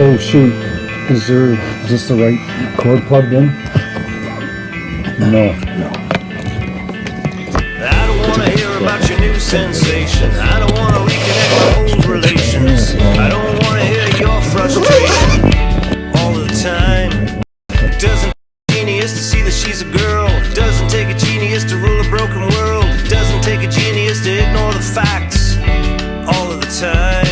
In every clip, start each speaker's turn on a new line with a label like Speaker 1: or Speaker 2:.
Speaker 1: Oh shoot, is there just the right cord plugged in? No.
Speaker 2: I don't want to hear about your new sensation. I don't want to reconnect my old relations. I don't want to hear your frustration all of the time. Doesn't take a genius to see that she's a girl. Doesn't take a genius to rule a broken world. Doesn't take a genius to ignore the facts all of the time.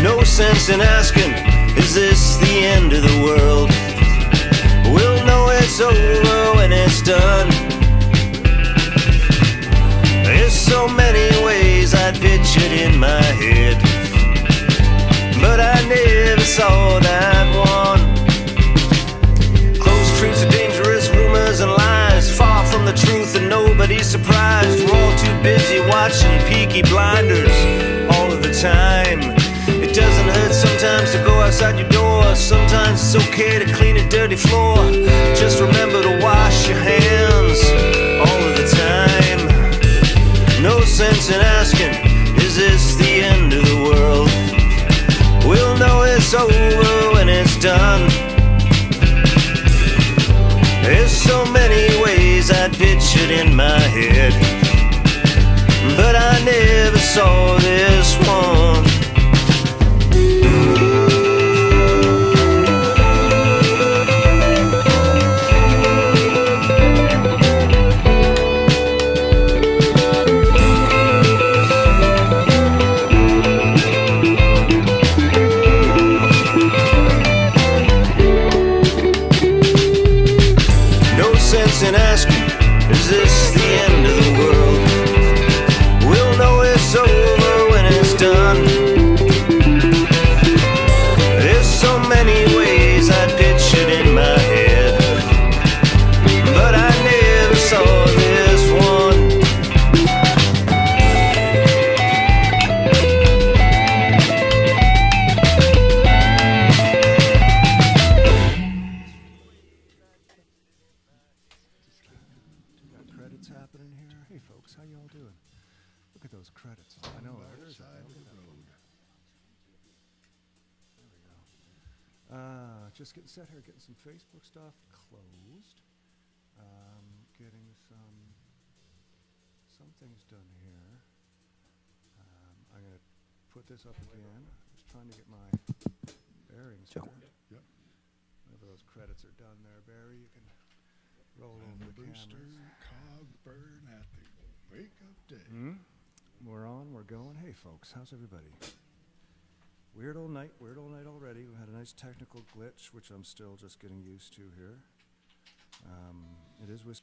Speaker 2: No sense in asking, is this the end of the world? We'll know it's over when it's done. There's so many ways I'd pitch it in my head, but I never saw that one. Close truths are dangerous, rumors and lies, far from the truth and nobody's surprised. We're all too busy watching Peaky Blinders all of the time. It doesn't hurt sometimes to go outside your door. Sometimes it's okay to clean a dirty floor. Just remember to wash your hands all of the time. No sense in asking, is this the end of the world? We'll know it's over when it's done. There's so many ways I'd pitch it in my head, but I never saw this one. And asking, is this the end of the world? We'll know it's over when it's done. There's so many ways I'd pitch it in my head, but I never saw this one.
Speaker 3: Credits happening here. Hey folks, how y'all doing? Look at those credits. I know. There's side of the road. There we go. Just getting set here, getting some Facebook stuff closed. Getting some things done here. I'm gonna put this up again. Just trying to get my bearings here.
Speaker 4: Yep.
Speaker 3: Whenever those credits are done there, Barry, you can roll
Speaker 4: And
Speaker 3: over
Speaker 4: the
Speaker 3: the
Speaker 4: booster
Speaker 3: cameras.
Speaker 4: cog burn at the break of day.
Speaker 3: We're on, we're going. Hey folks, how's everybody? Weird old night already. We had a nice technical glitch, which I'm still just getting used to here. It is with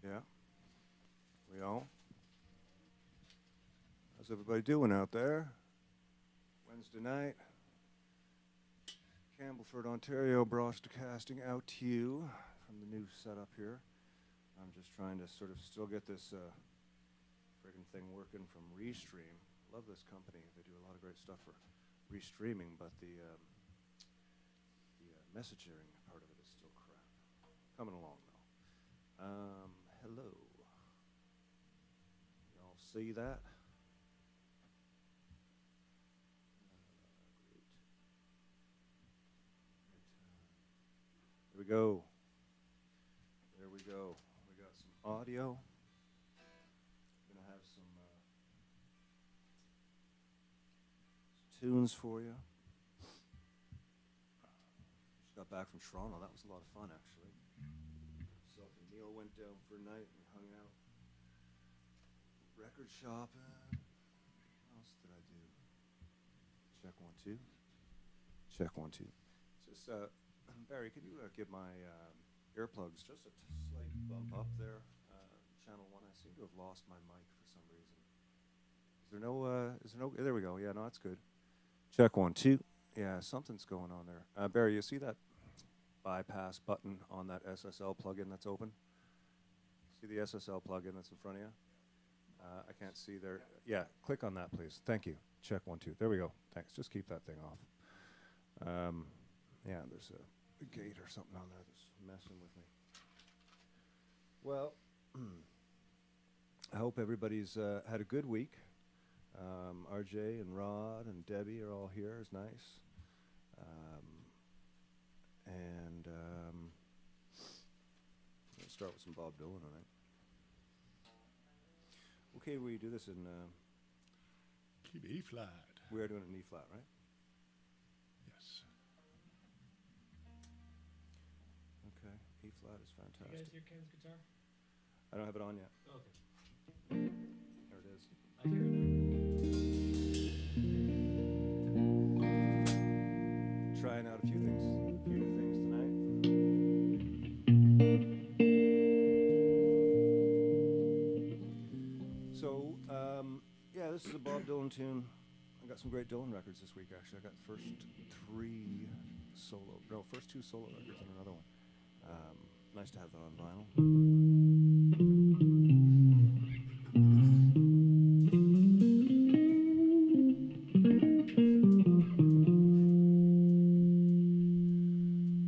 Speaker 3: yeah. We all? How's everybody doing out there? Wednesday night. Campbellford, Ontario, broadcasting out to you from the new setup here. I'm just trying to sort of still get this friggin' thing working from Restream. Love this company. They do a lot of great stuff for restreaming, but the messaging part of it is still crap. Coming along though. Hello. Y'all see that? There we go. There we go. We got some audio. Gonna have some tunes for you. Just got back from Toronto. That was a lot of fun, actually. Myself and Neil went down for a night. We hung out. Record shopping. What else did I do? Check 1 2. Check 1 2. Just Barry, could you give my earplugs just a slight bump up there? Channel 1. I seem to have lost my mic for some reason. Is there no, there we go. Yeah, no, that's good. Check 1 2. Yeah, something's going on there. Barry, you see that bypass button on that SSL plugin that's open? See the SSL plugin that's in front of you? I can't see there. Yeah, click on that, please. Thank you. Check 1 2. There we go. Thanks. Just keep that thing off. Yeah, there's a gate or something on there that's messing with me. Well, I hope everybody's had a good week. RJ and Rod and Debbie are all here. It's nice. Let's start with some Bob Dylan, all right? Okay, we do this in...
Speaker 4: Keep E flat.
Speaker 3: we are doing it in E flat, right?
Speaker 4: Yes.
Speaker 3: Okay, E flat is
Speaker 5: You
Speaker 3: fantastic.
Speaker 5: guys hear Ken's guitar?
Speaker 3: I don't have it on yet.
Speaker 5: Okay.
Speaker 3: There it is.
Speaker 5: I hear it now.
Speaker 3: Trying out a few things tonight. So, yeah, this is a Bob Dylan tune. I got some great Dylan records this week, actually. I got the first two solo records and another one. Nice to have that on vinyl.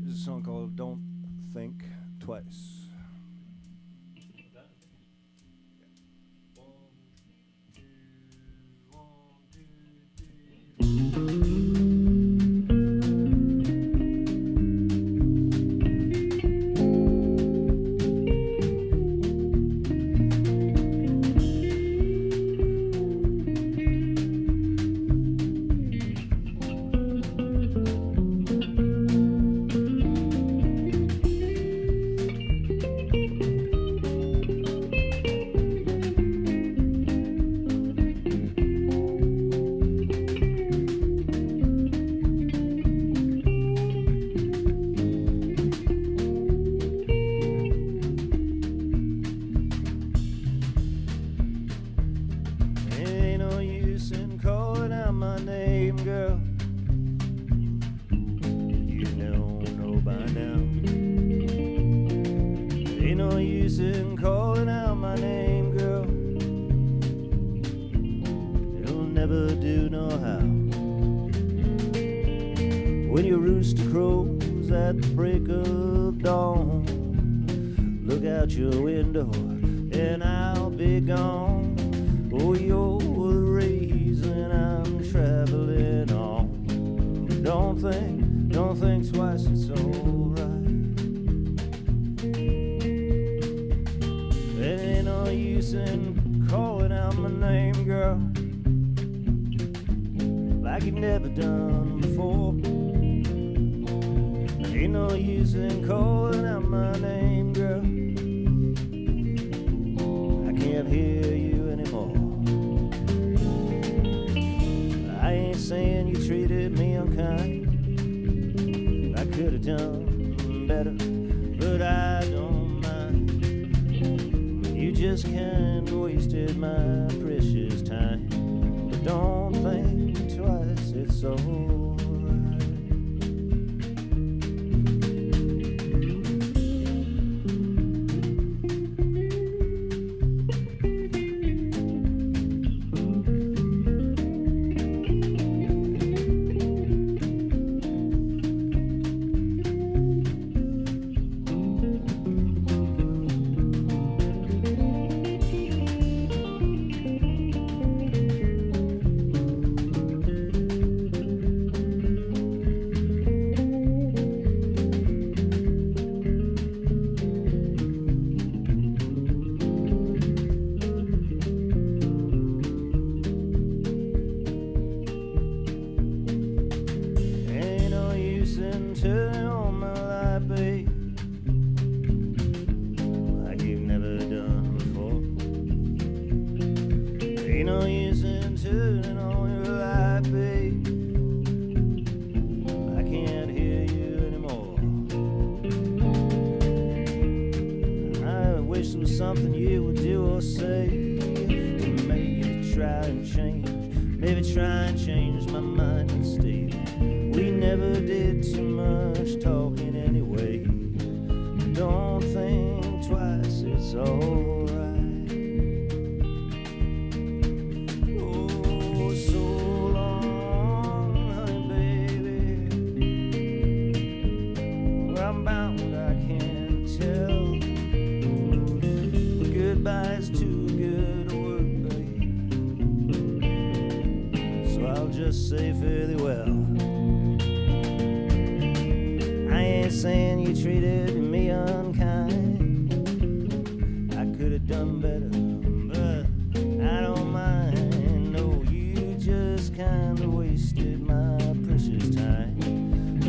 Speaker 3: This is a song called Don't Think Twice. Ain't no use in calling out my name, girl. If you know by now. Ain't no use in calling out my name, girl. It'll never do no how. When your rooster crows at the break of dawn, look out your window and I'll be gone. Oh, you're the reason I'm traveling on. Don't think twice, it's alright. There ain't no use in calling out my name, girl, like you've never done before. There ain't no use in calling out my name, girl. I can't hear you anymore. I ain't saying you treated me unkind. I could have done better, but I don't mind. You just kinda wasted my precious time. But don't think twice, it's alright. Ain't no use in turning on my light, babe, like you've never done before. Ain't no use in turning on your light, babe. I can't hear you anymore. I wish there was something you would do or say to make you try and change. Maybe try and change my mind and stay. We never did too much talking anyway. Don't think twice, it's alright. Oh, so long, honey, baby.
Speaker 2: just say fairly well. I ain't saying you treated me unkind. I could have done better, but I don't mind. No, you just kinda wasted my precious time.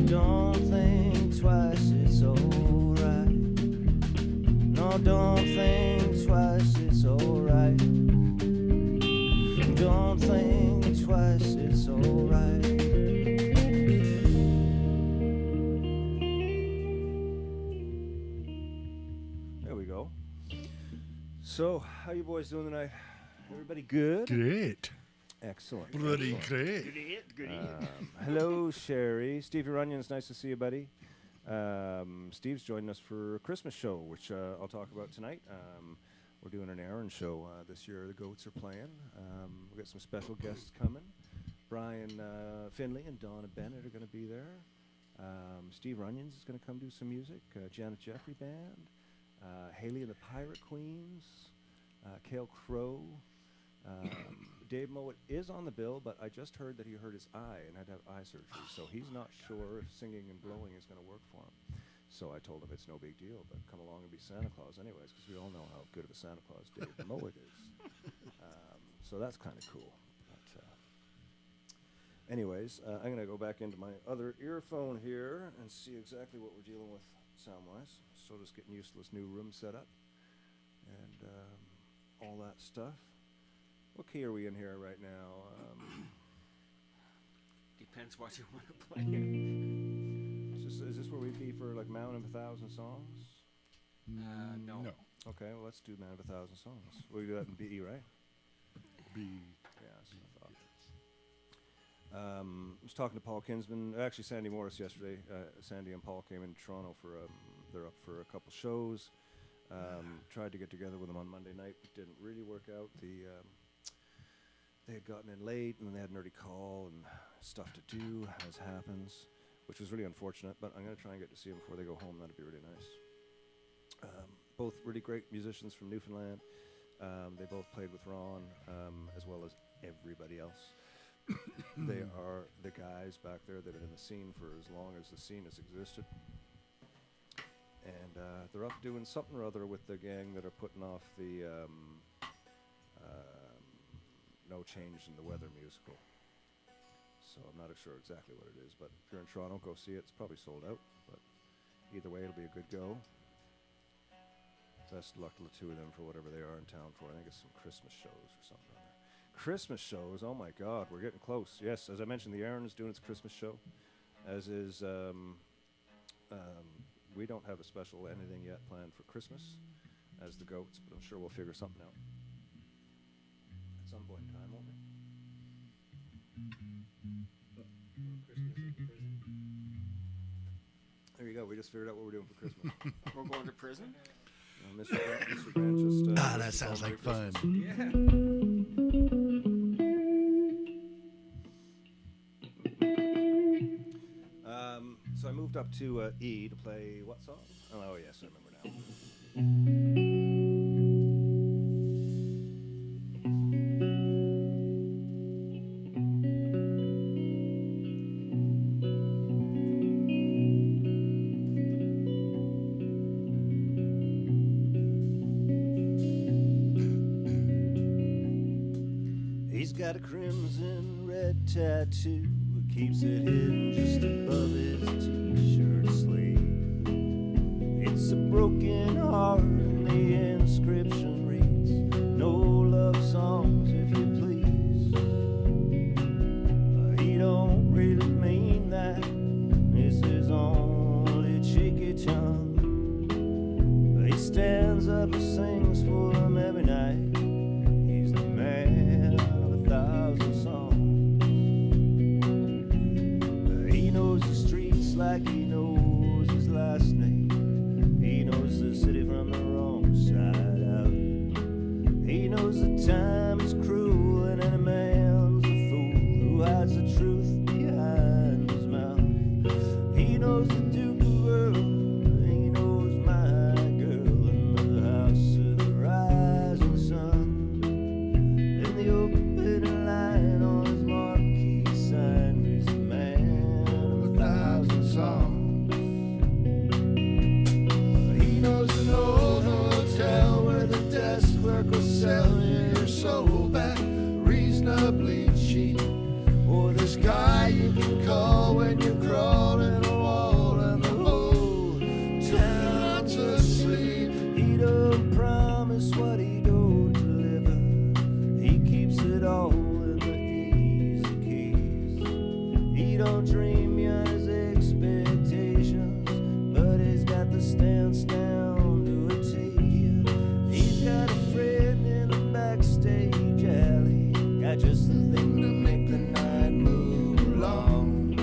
Speaker 2: Don't think twice, it's alright. No, don't think twice, it's alright. Don't think twice, it's alright. There we go. So, how you boys doing tonight? Everybody good?
Speaker 4: Great.
Speaker 2: Excellent.
Speaker 4: Bloody
Speaker 2: excellent.
Speaker 4: great.
Speaker 2: Hello, Sherry. Stevie Runyon's nice to see you, buddy. Steve's joining us for a Christmas show, which I'll talk about tonight. We're doing an Aaron show this year. The Goats are playing. We've got some special guests coming. Brian Finley and Donna Bennett are going to be there. Steve Runyons is going to come do some music. Janet Jeffrey Band. Haley and the Pirate Queens. Cale Crow. Dave Mowat is on the bill, but I just heard that he hurt his eye and had to have eye surgery, so he's not sure if singing and blowing is going to work for him. So I told him it's no big deal, but come along and be Santa Claus anyways, because we all know how good of a Santa Claus Dave Mowat is. So that's kind of cool. But anyways, I'm going to go back into my other earphone here and see exactly what we're dealing with sound-wise. Still just getting used to this new room setup and all that stuff. What key are we in here right now?
Speaker 5: Depends what you want to play.
Speaker 2: Is this where we key for like Man of a Thousand Songs?
Speaker 5: No.
Speaker 4: No.
Speaker 2: Okay, well let's do Man of a Thousand Songs. We'll do that in BE, right?
Speaker 4: B.
Speaker 2: Yeah, that's what I thought. I was talking to Paul Kinsman, actually Sandy Morris yesterday. Sandy and Paul came in Toronto for, they're up for a couple shows. Tried to get together with them on Monday night, but didn't really work out. They had gotten in late, and then they had an early call and stuff to do, as happens, which was really unfortunate, but I'm going to try and get to see them before they go home. That'd be really nice. Both really great musicians from Newfoundland. They both played with Ron, as well as everybody else. They are the guys back there that have been in the scene for as long as the scene has existed. And they're up doing something or other with the gang that are putting off the No Change in the Weather musical. So I'm not sure exactly what it is, but if you're in Toronto, go see it. It's probably sold out, but either way, it'll be a good go. Best luck to the two of them for whatever they are in town for. I think it's some Christmas shows or something on there. Christmas shows, oh my God, we're getting close. Yes, as I mentioned, the Aaron is doing its Christmas show, as is, we don't have a special anything yet planned for Christmas as the Goats, but I'm sure we'll figure something out at some point in time, won't we? There you go. We just figured out what we're doing for Christmas.
Speaker 5: We're going to prison?
Speaker 2: Mr. Grant just...
Speaker 4: That sounds like fun.
Speaker 5: Yeah.
Speaker 2: So I moved up to E to play what song? Oh, yes, I remember now. He's got a crimson red tattoo. Keeps it hidden just above his t-shirt sleeve. It's a broken heart and the inscription reads, no love songs if you please. But he don't really mean that. It's his only cheeky tongue. He stands up and sings for him every night. He's the man of 1,000 songs. Like he knows his last name. He knows the city from the wrong side out. He knows the time is cruel.
Speaker 6: the bleed sheet, or this guy you can call when you're crawling a wall and the whole town's asleep.
Speaker 2: He don't promise what he don't deliver. He keeps it all in the easy keys. He don't dream beyond his expectations, but he's got the stance down to a T. He's got a friend in the backstage alley, got just the thing to make the night move along.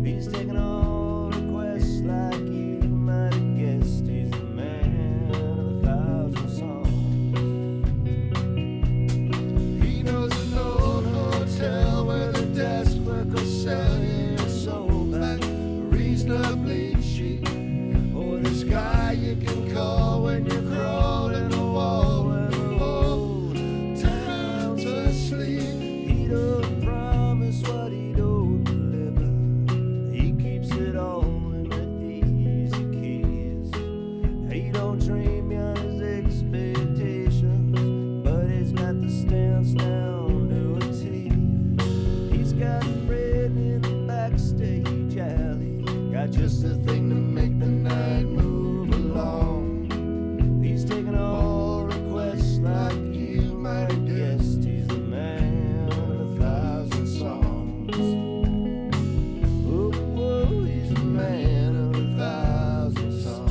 Speaker 2: He's taking all requests like you might have guessed. He's the man of 1,000 songs.
Speaker 6: He knows an old hotel where the desk clerk will sell you your soul back reasonably cheap, or this guy you can call when you're crawling a wall and the whole town's asleep.
Speaker 2: He don't promise what he don't deliver. He keeps it all in the easy keys. He don't dream beyond his expectations, but he's got the stance down to a T. He's got a friend in the backstage alley, got just the thing to make the night move along. He's taking all requests like you might have guessed. He's the man of 1,000 songs. Oh, oh, he's the man of 1,000 songs.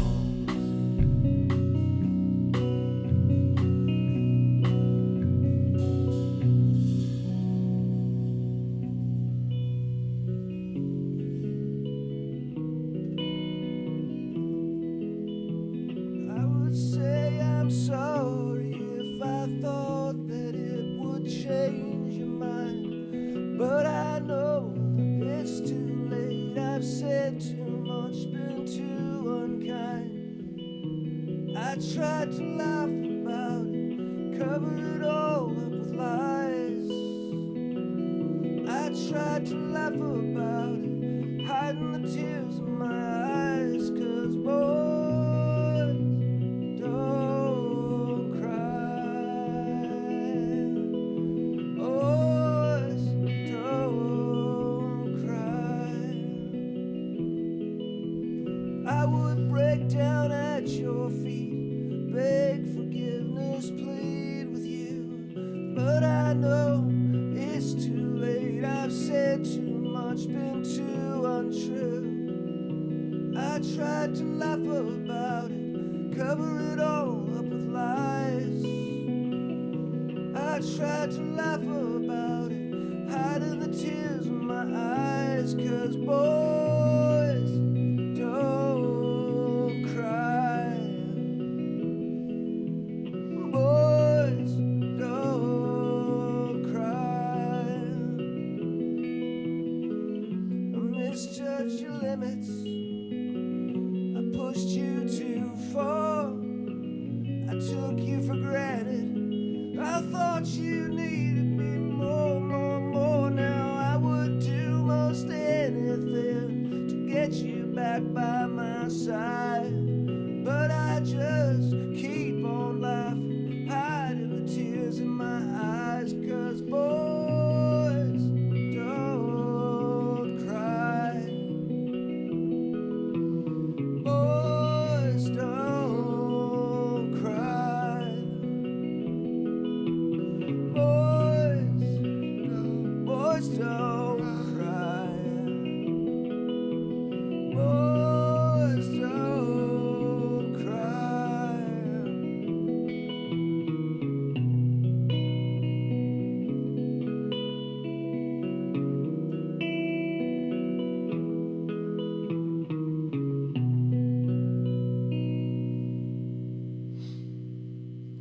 Speaker 2: I would say I'm sorry if I thought that it would change your mind, but I know it's too late. I've said too much, been too unkind. I tried to laugh about it, cover it all up with lies. I tried to laugh about it, hiding the tears in my eyes, 'cause boys don't cry. Boys don't cry. I would break down at your feet, beg forgiveness, plead with you, but I know it's too late. I've said too much, been too untrue. I tried to laugh about it, cover it all up with lies. I tried to laugh about it, hiding the tears in my eyes, 'cause boys don't cry. Boys don't cry. I misjudged your limits, I pushed you too far. I took you for granted, I thought you needed me more, more, more. Now I would do most anything to get you back by my side, but I just keep on laughing, hiding the tears in my eyes, 'cause boys don't cry. Boys don't cry. Boys don't cry. Boys don't cry.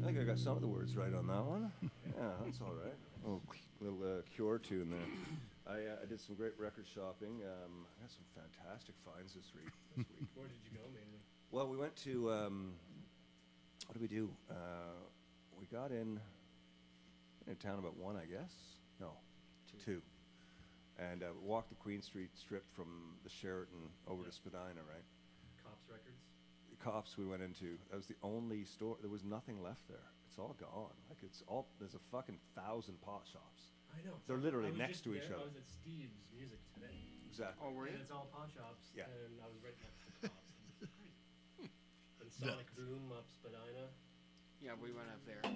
Speaker 3: I think I got some of the words right on that one. Yeah, that's all right. Oh, little Cure tune there. I did some great record shopping. I got some fantastic finds this week.
Speaker 5: Where did you go mainly?
Speaker 3: Well, we went to what did we do? We got in town about 1, I guess. No, 2. And walked the Queen Street strip from the Sheraton over to Spadina, right?
Speaker 5: Cops Records?
Speaker 3: The Cops we went into. That was the only store. There was nothing left there. It's all gone. Like it's all. There's a fucking 1,000 pot shops.
Speaker 5: I know.
Speaker 3: They're
Speaker 5: I
Speaker 3: literally
Speaker 5: was
Speaker 3: next
Speaker 5: just
Speaker 3: to each
Speaker 5: there.
Speaker 3: other.
Speaker 5: I was at Steve's Music today.
Speaker 3: Exactly.
Speaker 7: Oh, were
Speaker 5: And
Speaker 7: you?
Speaker 5: it's all pawn shops.
Speaker 3: Yeah.
Speaker 5: And I was right next to the cops. And it's crazy. And Sonic Boom up Spadina.
Speaker 7: Yeah, we went up there.
Speaker 5: That's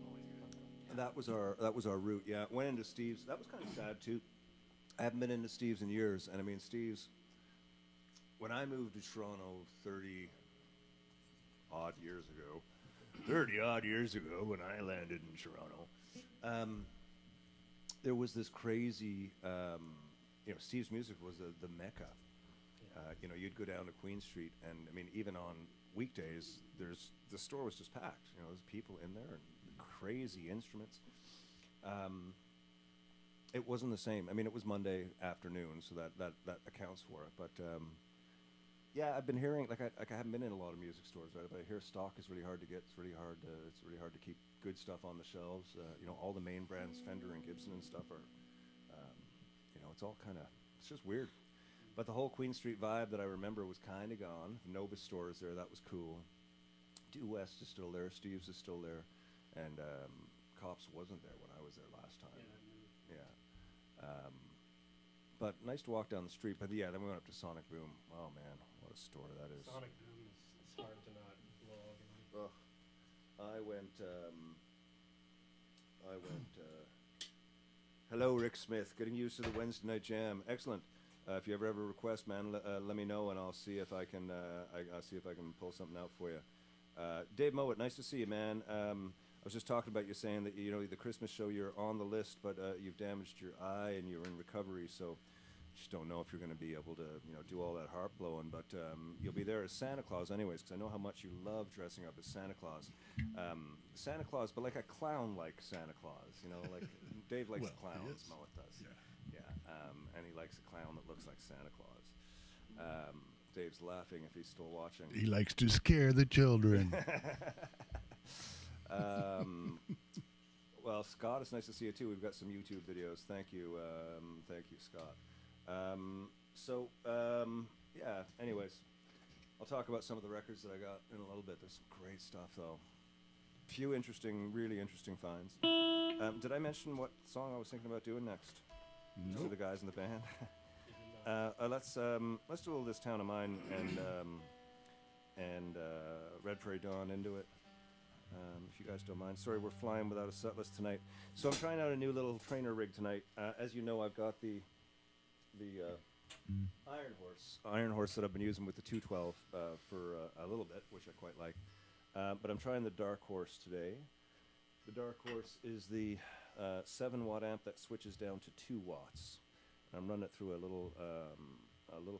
Speaker 5: always good.
Speaker 3: That was our route. Yeah, went into Steve's. That was kind of sad too. I haven't been into Steve's in years, and I mean Steve's. When I moved to Toronto 30 odd years ago, when I landed in Toronto, there was this crazy. Steve's Music was the mecca. You'd go down to Queen Street, and I mean, even on weekdays, the store was just packed. There's people in there and crazy instruments. It wasn't the same. I mean, it was Monday afternoon, so that accounts for it. But yeah, I've been hearing I haven't been in a lot of music stores, right? But I hear stock is really hard to get. It's really hard to keep good stuff on the shelves. All the main brands, Fender and Gibson and stuff are, it's all it's just weird. But the whole Queen Street vibe that I remember was kind of gone. Novus store is there. That was cool. Due West is still there. Steve's is still there. And Cops wasn't there when I was there last time. Yeah. But nice to walk down the street. But yeah, then we went up to Sonic Boom. Oh man, what a store that is.
Speaker 5: Sonic Boom is it's hard to not vlog.
Speaker 3: Ugh. I went. Hello, Rick Smith. Getting used to the Wednesday night jam. Excellent. If you ever have a request, man, let me know, and I'll see if I can. I'll see if I can pull something out for you. Dave Mowat, nice to see you, man. I was just talking about you saying that the Christmas show, you're on the list, but you've damaged your eye and you're in recovery, so just don't know if you're going to be able to do all that harp blowing. But you'll be there as Santa Claus anyways, because I know how much you love dressing up as Santa Claus. Santa Claus, but like a clown like Santa Claus. Like Dave likes clowns. Mowat does. Yeah. And he likes a clown that looks like Santa Claus. Dave's laughing if he's still watching.
Speaker 4: He likes to scare the children.
Speaker 3: Well, Scott, it's nice to see you too. We've got some YouTube videos. Thank you, Scott. Yeah. Anyways, I'll talk about some of the records that I got in a little bit. There's some great stuff though. Few really interesting finds. Did I mention what song I was thinking about doing next?
Speaker 4: Nope.
Speaker 3: To the guys in the band. Let's do a little This Town of Mine and Red Prairie Dawn into it. If you guys don't mind. Sorry, we're flying without a set list tonight. So I'm trying out a new little trainer rig tonight. As you know, I've got the Iron Horse that I've been using with the 212 for a little bit, which I quite like. But I'm trying the Dark Horse today. The Dark Horse is the 7-watt amp that switches down to 2 watts. I'm running it through a little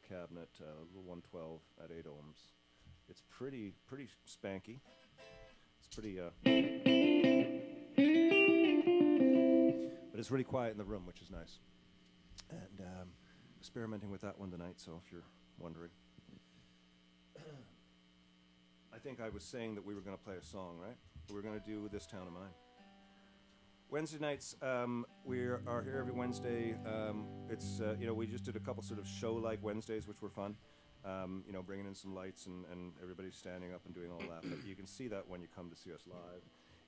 Speaker 3: cabinet, a little 112 at 8 ohms. It's pretty spanky. It's pretty, but it's really quiet in the room, which is nice. And experimenting with that one tonight. So if you're wondering, I think I was saying that we were going to play a song, right? We were going to do This Town of Mine. Wednesday nights, we are here every Wednesday. It's we just did a couple sort of show-like Wednesdays, which were fun. Bringing in some lights and everybody standing up and doing all that. But you can see that when you come to see us live,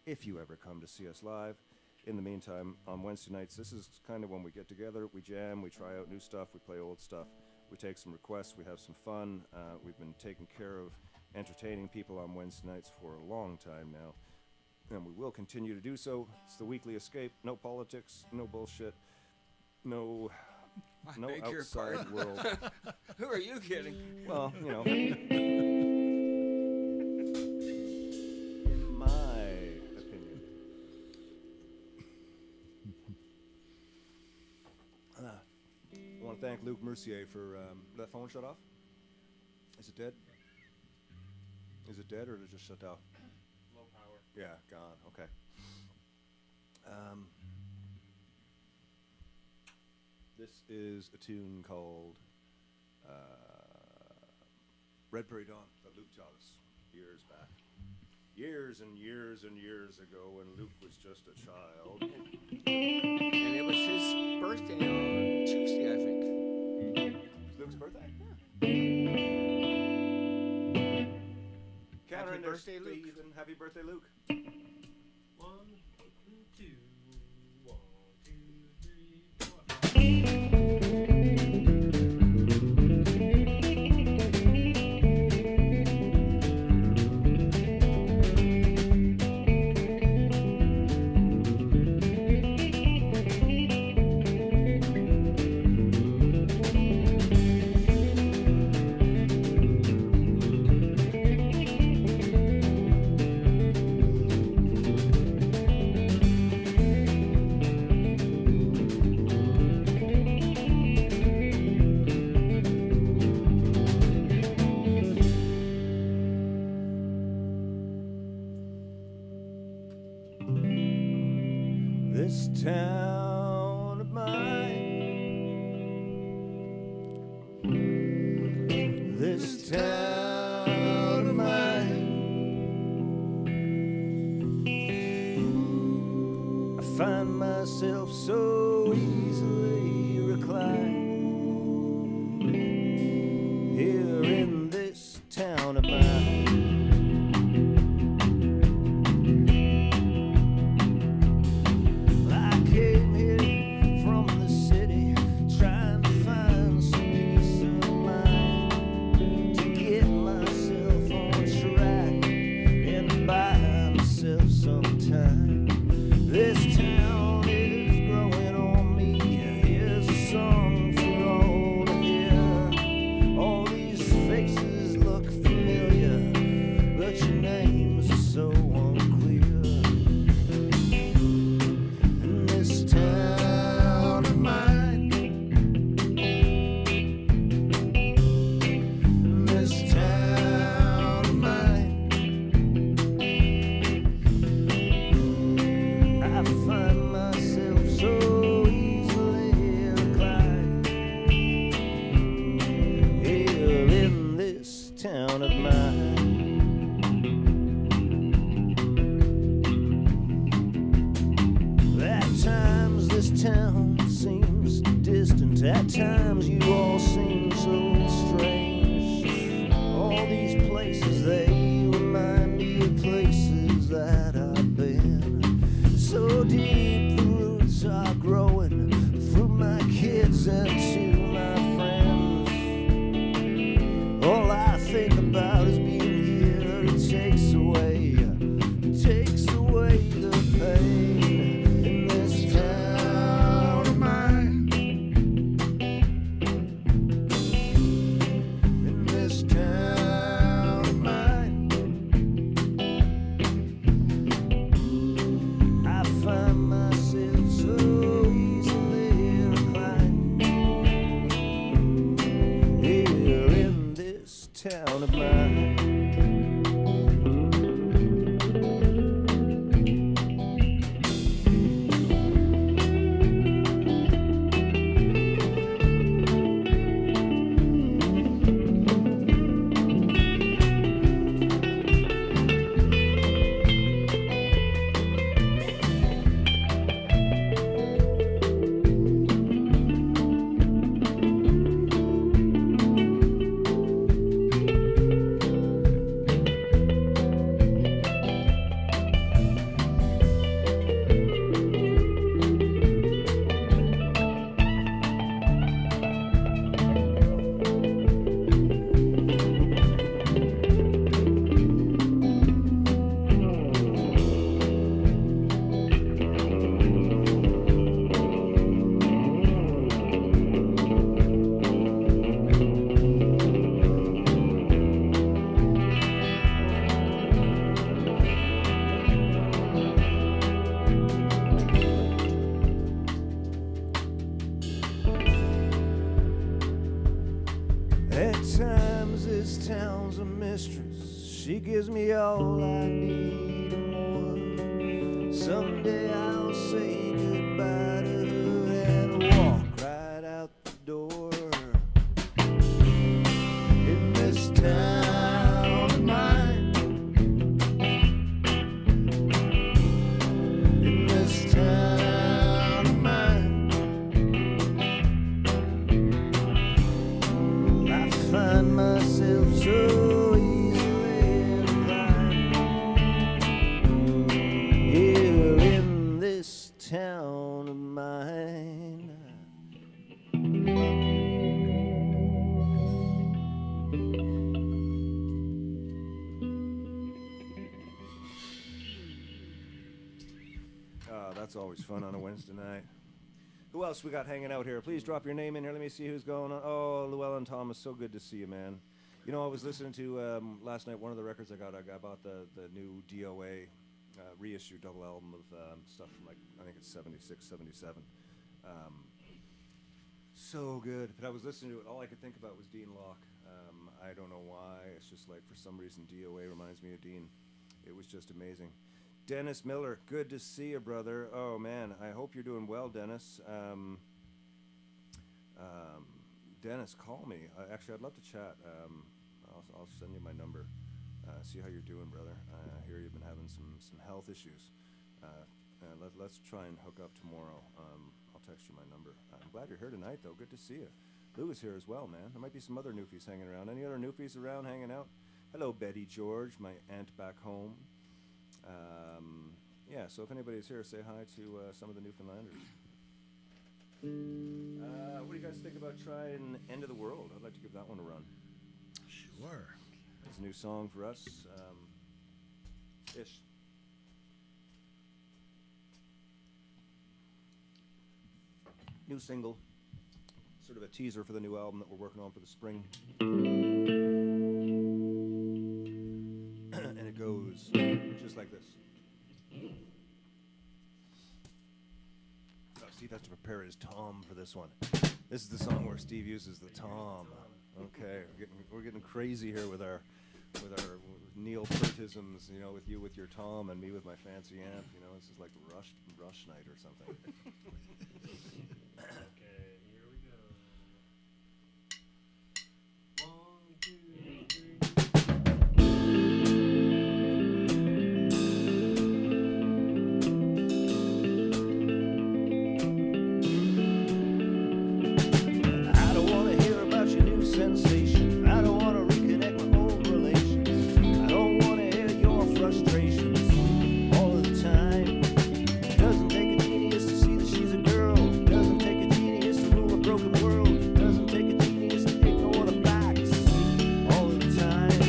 Speaker 3: if you ever come to see us live. In the meantime, on Wednesday nights, this is kind of when we get together, we jam, we try out new stuff, we play old stuff, we take some requests, we have some fun. We've been taking care of entertaining people on Wednesday nights for a long time now. And we will continue to do so. It's the weekly escape. No politics, no bullshit, no
Speaker 7: beg your
Speaker 3: outside
Speaker 7: pardon.
Speaker 3: world.
Speaker 7: Who are you kidding?
Speaker 3: Well, in my opinion. I want to thank Luc Mercier for that phone shut off. Is it dead? Is it dead or did it just shut off?
Speaker 5: Low power.
Speaker 3: Yeah, gone. Okay. This is a tune called Red Prairie Dawn that Luke taught us years back. Years and years and years ago when Luke was just a child.
Speaker 7: And it was his birthday on Tuesday, I think.
Speaker 3: It's Luke's birthday?
Speaker 7: Happy
Speaker 3: Catherine,
Speaker 7: birthday, Luke.
Speaker 3: Stephen. Happy birthday, Luke.
Speaker 5: 1, 2, 1, 2.
Speaker 2: town of mine. This town of mine. I find myself so easily reclined here in this town of mine. I came here from the city trying to find some peace of mind to get myself on track and to buy myself some time. This town is growing on me. Here's a song for all to hear. All these faces look familiar, but your names are so unclear. In this town of mine, in this town of mine, I find myself so easily reclined here in this town of mine. At times this town seems distant. At times you all seem so strange. All these places, they remind me of places that I've been. So deep the roots are growing through my kids and to my friends. All I think about is being here. It takes away the pain in this town of mine. In this town of mine, I find myself so easily reclined here in this town of mine. At times this town's a mistress. She gives me all I need and more. Someday I'll say goodbye to her and walk right out the door. In this town of mine, in this town of mine, I find myself so easily inclined here in this town of mine.
Speaker 3: That's always fun on a Wednesday night. Who else we got hanging out here? Please drop your name in here. Let me see who's going on. Oh, Llewellyn Thomas, so good to see you, man. You know, I was listening to last night one of the records I bought the new DOA reissue double album of stuff from like I think it's 76, 77. So good. But I was listening to it. All I could think about was Dean Locke. I don't know why. It's just like for some reason DOA reminds me of Dean. It was just amazing. Dennis Miller, good to see you, brother. Oh man, I hope you're doing well, Dennis. Dennis, call me. Actually, I'd love to chat. I'll send you my number. See how you're doing, brother. I hear you've been having some health issues. Let's try and hook up tomorrow. I'll text you my number. I'm glad you're here tonight, though. Good to see you. Lou is here as well, man. There might be some other newfies hanging around. Any other newfies around hanging out? Hello, Betty George, my aunt back home. Yeah, so if anybody's here, say hi to some of the Newfoundlanders. What do you guys think about trying End of the World? I'd like to give that one a run.
Speaker 4: Sure.
Speaker 3: It's a new song for us. Ish. New single. Sort of a teaser for the new album that we're working on for the spring. And it goes just like this. Oh, Steve has to prepare his tom for this one. This is the song where Steve uses the tom. Okay, we're getting crazy here with our Neil Peartisms, you know, with you with your tom and me with my fancy amp. You know, this is like Rush night or something.
Speaker 5: Okay, here we go. 1, 2, 3.
Speaker 2: I don't want to hear about your new sensation. I don't want to reconnect my old relations. I don't want to hear your frustrations all of the time. Doesn't take a genius to see that she's a girl. Doesn't take a genius to rule a broken world. Doesn't take a genius to ignore the facts all of the time.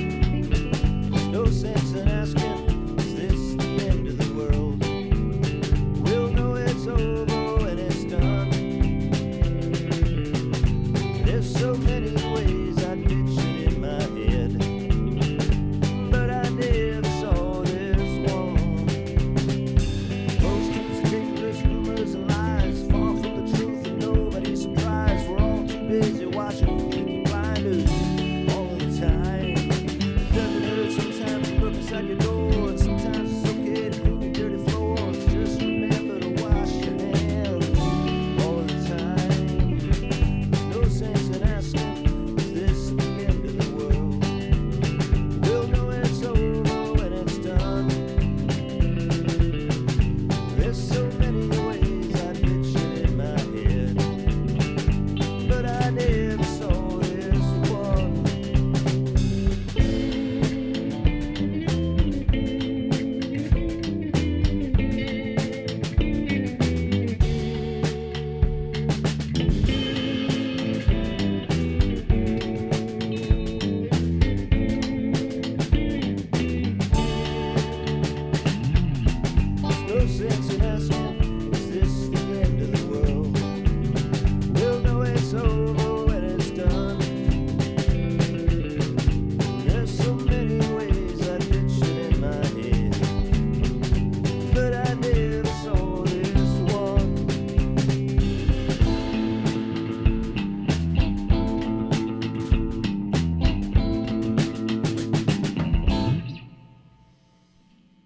Speaker 2: There's no sense in asking, is this the end of the world? We'll know it's over when it's done. There's so many ways I'd picture it in my head, but I never saw this one. Most of the dangerous rumors and lies, far from the truth and nobody's surprised. We're all too busy watching Peaky Blinders all of the time. Doesn't hurt sometimes to look inside your door, and sometimes it's okay to clean your dirty floors. Just remember to wash your hands all of the time. No sense in asking, is this the end of the world? We'll know it's over when it's done. There's so many ways I picture it in my head, but I never saw this one. No sense in asking, is this the end of the world? We'll know it's over when it's done. There's so many ways I picture it in my head, but I never saw this one.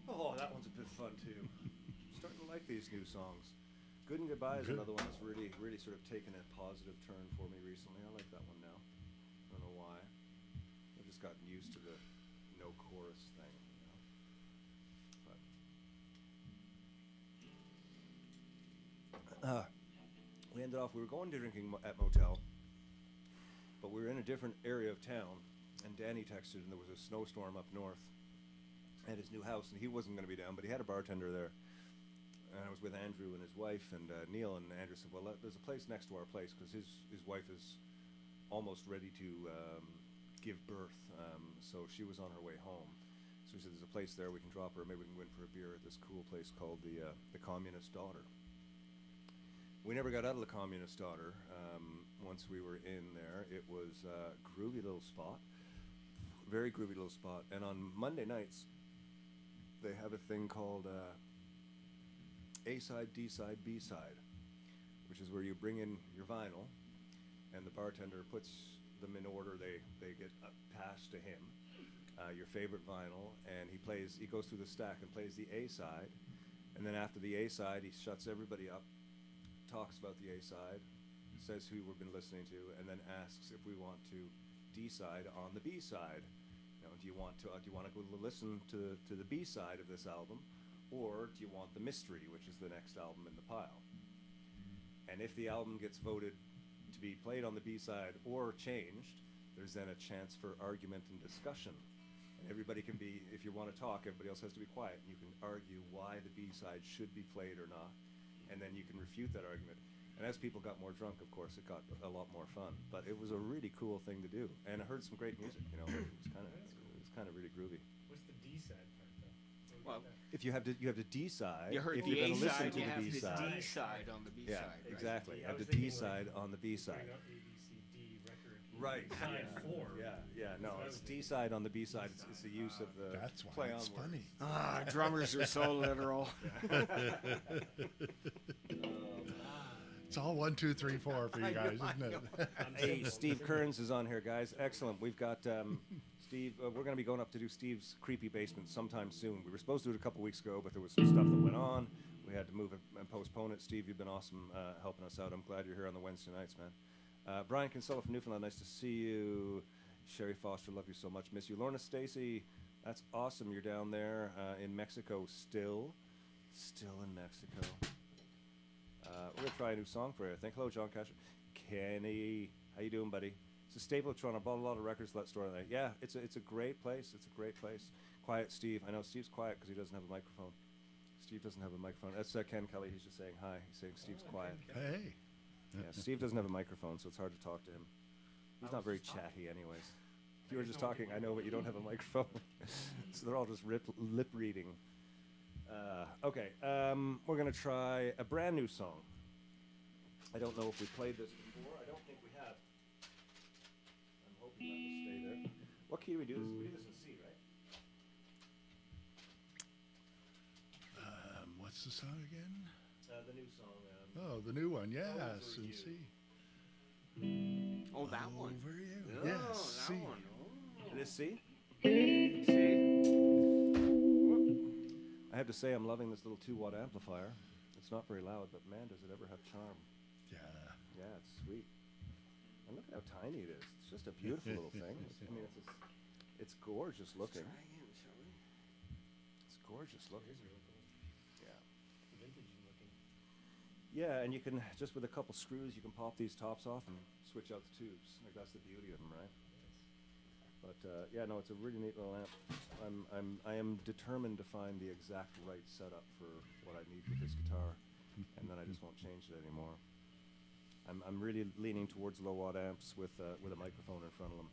Speaker 3: Oh, that one's a bit fun too. Starting to like these new songs. Good and Goodbye is
Speaker 4: Good.
Speaker 3: another one that's really sort of taken a positive turn for me recently. I like that one now. I don't know why. I've just gotten used to the no chorus thing, you know. But we ended off. We were going to drinking at motel, but we were in a different area of town. And Danny texted, and there was a snowstorm up north at his new house, and he wasn't going to be down, but he had a bartender there. And I was with Andrew and his wife and Neil, and Andrew said, well, there's a place next to our place, because his wife is almost ready to give birth, so she was on her way home. So he said, there's a place there, we can drop her, maybe we can go in for a beer at this cool place called the Communist Daughter. We never got out of the Communist Daughter. Once we were in there, it was a groovy little spot, very groovy little spot. And on Monday nights, they have a thing called A-side, D-side, B-side, which is where you bring in your vinyl, and the bartender puts them in order. They get passed to him, your favorite vinyl, and he goes through the stack and plays the A side, and then after the A side, he shuts everybody up, talks about the A side, says who we've been listening to, and then asks if we want to decide on the B side. You know, do you want to go listen to the B side of this album, or do you want the mystery, which is the next album in the pile? And if the album gets voted to be played on the B side or changed, there's then a chance for argument and discussion. And everybody can be, if you want to talk, everybody else has to be quiet. And you can argue why the B side should be played or not, and then you can refute that argument. And as people got more drunk, of course, it got a lot more fun. But it was a really cool thing to do, and I heard some great music. You know, it was kind of really groovy.
Speaker 5: What's the D side part though?
Speaker 7: Well,
Speaker 3: If you have to decide
Speaker 7: you heard
Speaker 3: if
Speaker 7: the
Speaker 3: you're
Speaker 7: A
Speaker 3: going to listen
Speaker 7: side,
Speaker 3: to
Speaker 7: you
Speaker 3: the
Speaker 7: have
Speaker 3: B
Speaker 7: the
Speaker 3: side.
Speaker 7: D side on the B
Speaker 3: Yeah,
Speaker 7: side. Right?
Speaker 3: exactly.
Speaker 5: I
Speaker 3: Have
Speaker 5: was
Speaker 3: the D
Speaker 5: thinking,
Speaker 3: side
Speaker 5: like,
Speaker 3: on the B side.
Speaker 5: Bring up A, B, C, D record.
Speaker 3: Right.
Speaker 5: Side
Speaker 3: yeah.
Speaker 5: 4.
Speaker 3: Yeah. No, it's D side on the B side. It's the use of the
Speaker 4: That's why
Speaker 3: play
Speaker 4: it's
Speaker 3: on words.
Speaker 4: funny.
Speaker 7: Ah, drummers are so literal.
Speaker 4: It's all 1, 2, 3, 4 for you guys, isn't it?
Speaker 3: Hey, Steve Kearns is on here, guys. Excellent. We've got Steve. We're going to be going up to do Steve's creepy basement sometime soon. We were supposed to do it a couple weeks ago, but there was some stuff that went on. We had to move it and postpone it. Steve, you've been awesome helping us out. I'm glad you're here on the Wednesday nights, man. Brian Kinsella from Newfoundland, nice to see you. Sherry Foster, love you so much. Miss you. Lorna Stacy, that's awesome. You're down there in Mexico still. Still in Mexico. We're going to try a new song for you, I think. Hello, John Cash. Kenny, how you doing, buddy? It's a staple of Toronto. I bought a lot of records that store tonight. Yeah, it's a great place. It's a great place. Quiet Steve. I know Steve's quiet because he doesn't have a microphone. Steve doesn't have a microphone. That's Ken Kelly. He's just saying hi. He's saying Steve's quiet.
Speaker 4: Hey.
Speaker 3: Yeah, Steve doesn't have a microphone, so it's hard to talk to him. He's not very chatty anyways. You were just talking, I know, but you don't have a microphone. So they're all just lip reading. Okay, we're going to try a brand new song. I don't know if we played this before. I don't think we have. I'm hoping that will stay there. What key do we do this? We do this in C, right?
Speaker 4: What's the song again?
Speaker 3: The new song.
Speaker 4: Oh, the new one. Yes,
Speaker 3: Over
Speaker 4: in
Speaker 3: You.
Speaker 4: C.
Speaker 7: Oh, that one.
Speaker 4: Over you.
Speaker 7: Oh,
Speaker 4: Yes,
Speaker 7: that
Speaker 4: C.
Speaker 7: one.
Speaker 3: It is C?
Speaker 7: See?
Speaker 3: I have to say, I'm loving this little 2-watt amplifier. It's not very loud, but man, does it ever have charm.
Speaker 4: Yeah.
Speaker 3: Yeah, it's sweet. And look at how tiny it is. It's just a beautiful little thing. It's gorgeous looking.
Speaker 7: Try again, shall we?
Speaker 3: It's gorgeous looking. Yeah.
Speaker 5: Vintage looking.
Speaker 3: Yeah, and you can, just with a couple screws, you can pop these tops off and switch out the tubes. Like, that's the beauty of them, right? But yeah, no, it's a really neat little amp. I am determined to find the exact right setup for what I need with this guitar, and then I just won't change it anymore. I'm really leaning towards low watt amps with a microphone in front of them.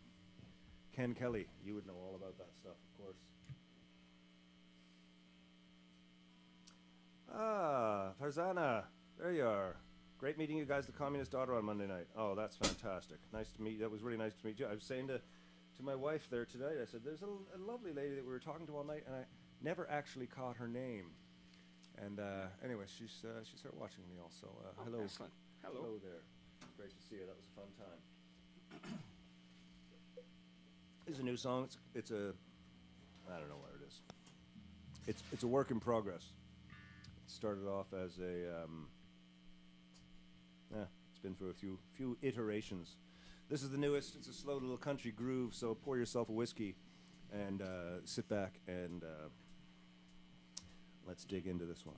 Speaker 3: Ken Kelly, you would know all about that stuff, of course. Ah, Farzana, there you are. Great meeting you guys, the Communist Daughter, on Monday night. Oh, that's fantastic. Nice to meet you. That was really nice to meet you. I was saying to my wife there tonight, I said, there's a lovely lady that we were talking to all night, and I never actually caught her name. And anyway, she's here watching me also. Hello.
Speaker 7: Excellent. Hello.
Speaker 3: There. Great to see you. That was a fun time. It's a new song. It's a, I don't know what it is. It's a work in progress. It started off as a, it's been through a few iterations. This is the newest. It's a slow little country groove, so pour yourself a whiskey and sit back and let's dig into this one.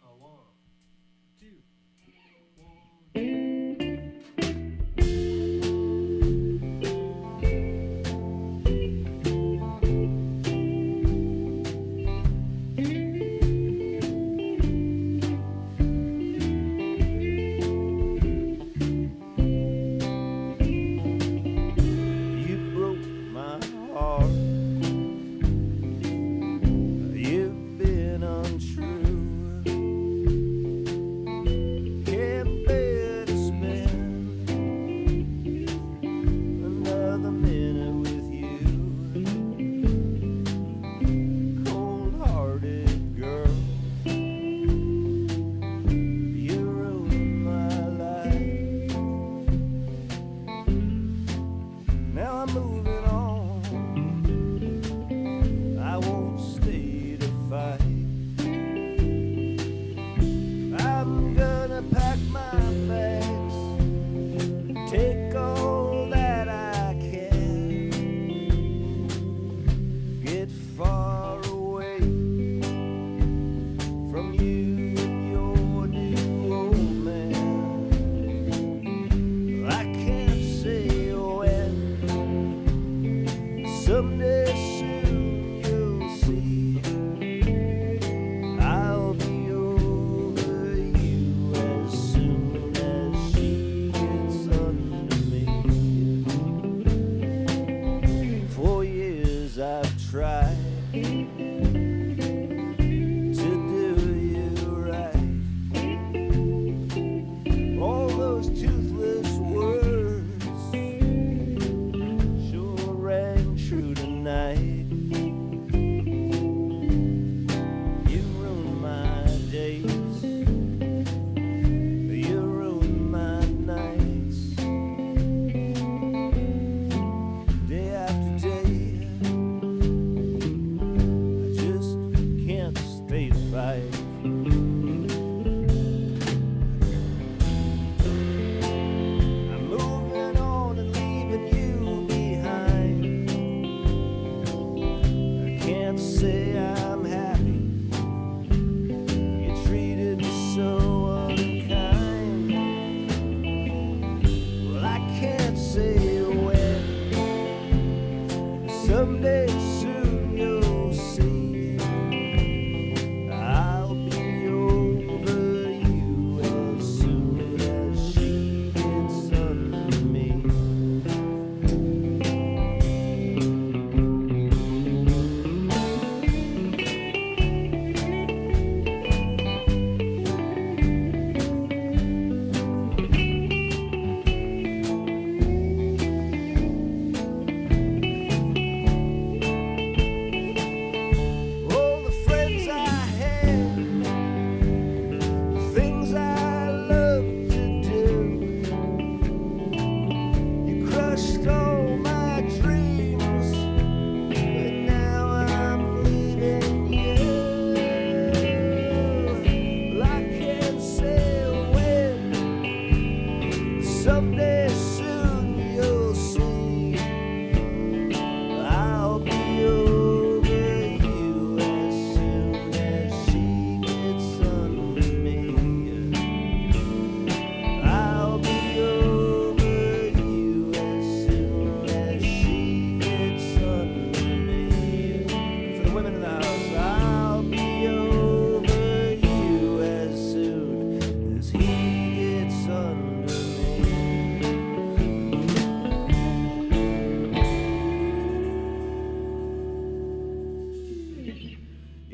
Speaker 5: A 1, 2, 1.
Speaker 3: You broke my heart.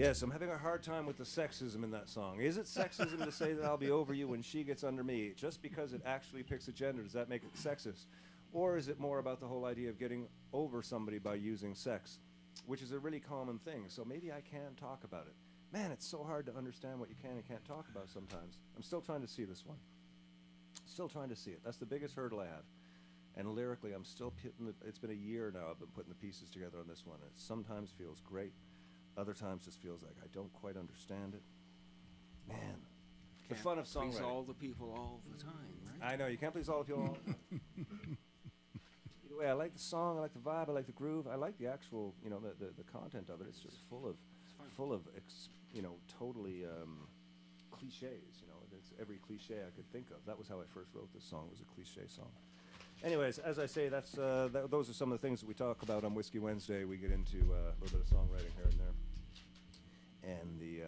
Speaker 3: Yes, I'm having a hard time with the sexism in that song. Is it sexism to say that I'll be over you when she gets under me? Just because it actually picks a gender, does that make it sexist? Or is it more about the whole idea of getting over somebody by using sex, which is a really common thing, so maybe I can talk about it. Man, it's so hard to understand what you can and can't talk about sometimes. I'm still trying to see this one. Still trying to see it. That's the biggest hurdle I have. And lyrically, I'm still putting it's been a year now I've been putting the pieces together on this one. It sometimes feels great. Other times just feels like I don't quite understand it. Man, the fun of
Speaker 7: Please
Speaker 3: songwriting.
Speaker 7: all the people all the time, right?
Speaker 3: I know, you can't please all of you all. Either way, I like the song, I like the vibe, I like the groove, I like the actual, you know, the content of it. It's just full of, totally cliches, you know. It's every cliche I could think of. That was how I first wrote this song, it was a cliche song. Anyways, as I say, that's those are some of the things that we talk about on Whiskey Wednesday. We get into a little bit of songwriting here and there. And the,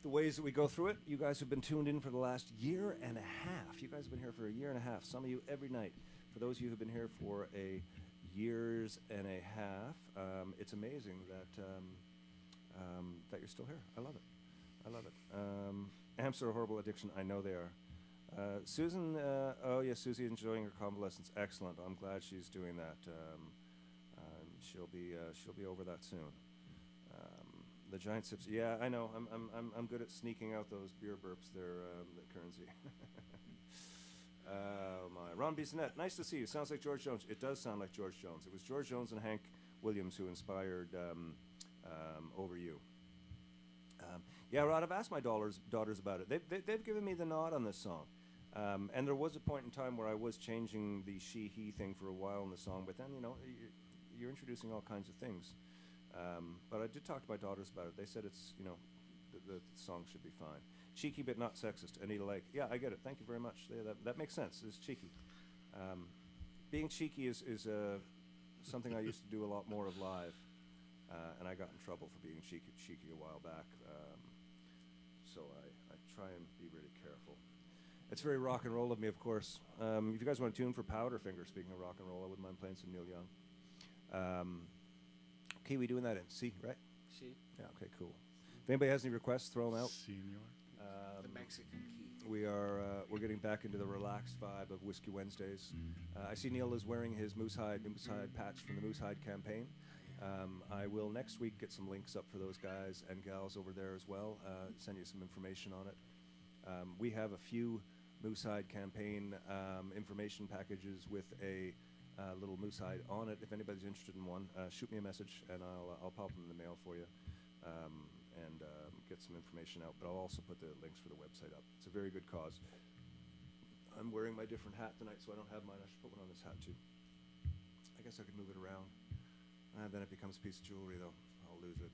Speaker 3: the ways that we go through it. You guys have been tuned in for the last year and a half. You guys have been here for a year and a half. Some of you every night. For those of you who've been here for a years and a half, it's amazing that that you're still here. I love it. I love it. Amps are a horrible addiction. I know they are. Susan, oh yes, Susie enjoying her convalescence. Excellent. I'm glad she's doing that. She'll be over that soon. The giant sips. Yeah, I know. I'm good at sneaking out those beer burps there, Currency. Oh my. Ron Bissonette, nice to see you. Sounds like George Jones. It does sound like George Jones. It was George Jones and Hank Williams who inspired Over You. Yeah, Rod, I've asked my daughters about it. They've given me the nod on this song. And there was a point in time where I was changing the she-he thing for a while in the song, but then, you know, you're introducing all kinds of things. But I did talk to my daughters about it. They said it's, you know, the song should be fine. Cheeky but not sexist. Anita Lake. Yeah, I get it. Thank you very much. Yeah, that makes sense. It's cheeky. Being cheeky is something I used to do a lot more of live. And I got in trouble for being cheeky a while back. So I try and be really careful. It's very rock and roll of me, of course. If you guys want to tune for Powderfinger, speaking of rock and roll, I wouldn't mind playing some Neil Young. Okay, we doing that in C, right?
Speaker 7: See?
Speaker 3: Yeah, okay, cool. If anybody has any requests, throw them out.
Speaker 4: Senior.
Speaker 7: The Mexican key.
Speaker 3: We're getting back into the relaxed vibe of Whiskey Wednesdays. I see Neil is wearing his Moose Hide patch from the Moose Hide campaign. I will next week get some links up for those guys and gals over there as well, send you some information on it. We have a few Moose Hide campaign information packages with a little moose hide on it. If anybody's interested in one, shoot me a message and I'll pop them in the mail for you and get some information out. But I'll also put the links for the website up. It's a very good cause. I'm wearing my different hat tonight, so I don't have mine. I should put one on this hat too. I guess I could move it around. Then it becomes a piece of jewelry, though. I'll lose it.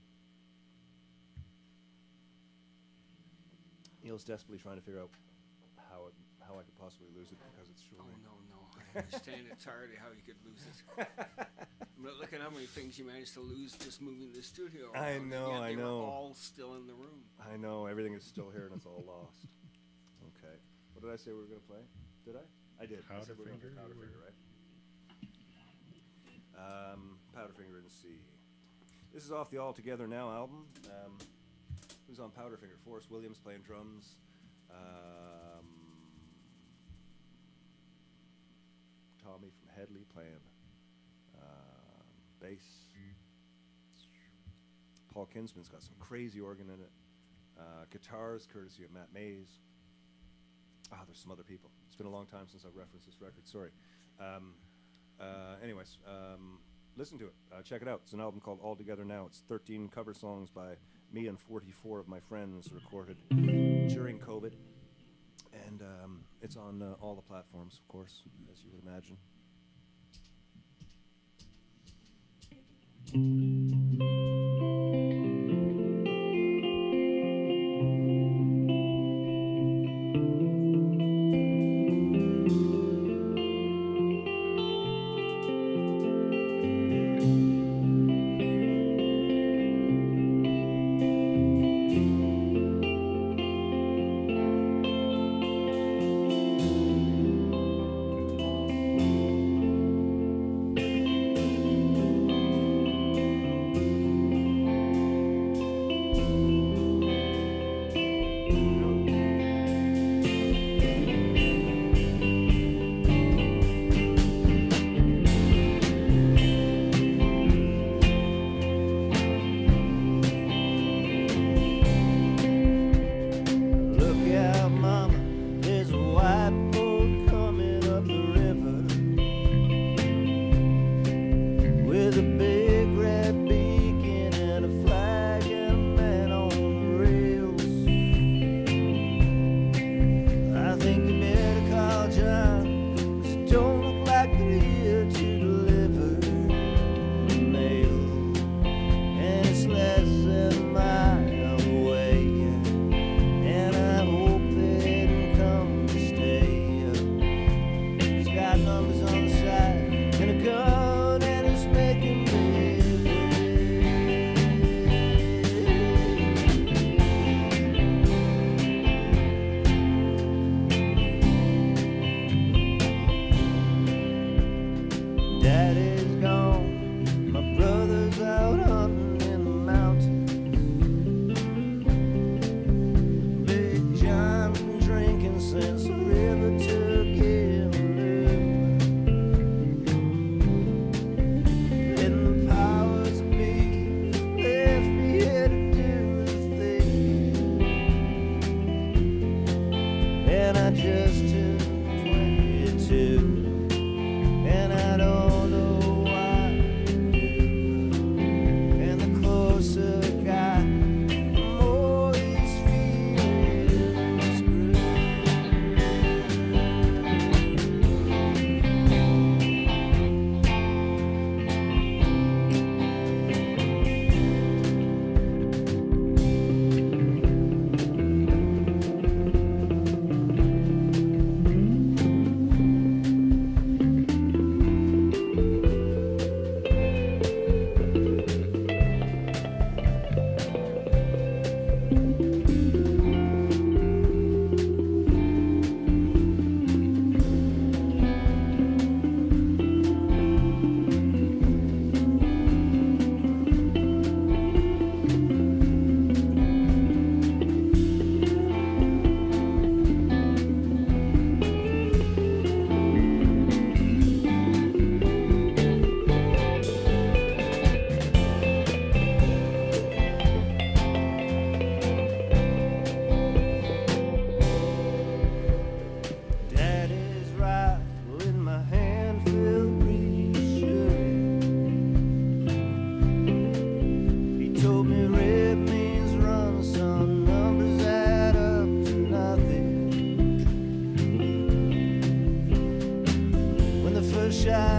Speaker 3: Neil's desperately trying to figure out how I could possibly lose it because it's
Speaker 7: Oh,
Speaker 3: jewelry.
Speaker 7: no. I understand entirely how you could lose it. Look at how many things you managed to lose just moving the studio around.
Speaker 3: I
Speaker 7: and
Speaker 3: know,
Speaker 7: yet
Speaker 3: I
Speaker 7: they
Speaker 3: know.
Speaker 7: were all still in the room.
Speaker 3: I know, everything is still here and it's all lost. Okay. What did I say we were going to play? Did I? I did. I said we're gonna play
Speaker 4: Powderfinger.
Speaker 3: Powderfinger, right? Powderfinger in C. This is off the All Together Now album. Who's on Powderfinger? Forrest Williams playing drums. Tommy from Headley playing bass. Paul Kinsman's got some crazy organ in it. Guitars courtesy of Matt Mays. There's some other people. It's been a long time since I've referenced this record. Sorry. Anyways, listen to it. Check it out. It's an album called All Together Now. It's 13 cover songs by me and 44 of my friends recorded during COVID. And it's on all the platforms, of course, as you would imagine.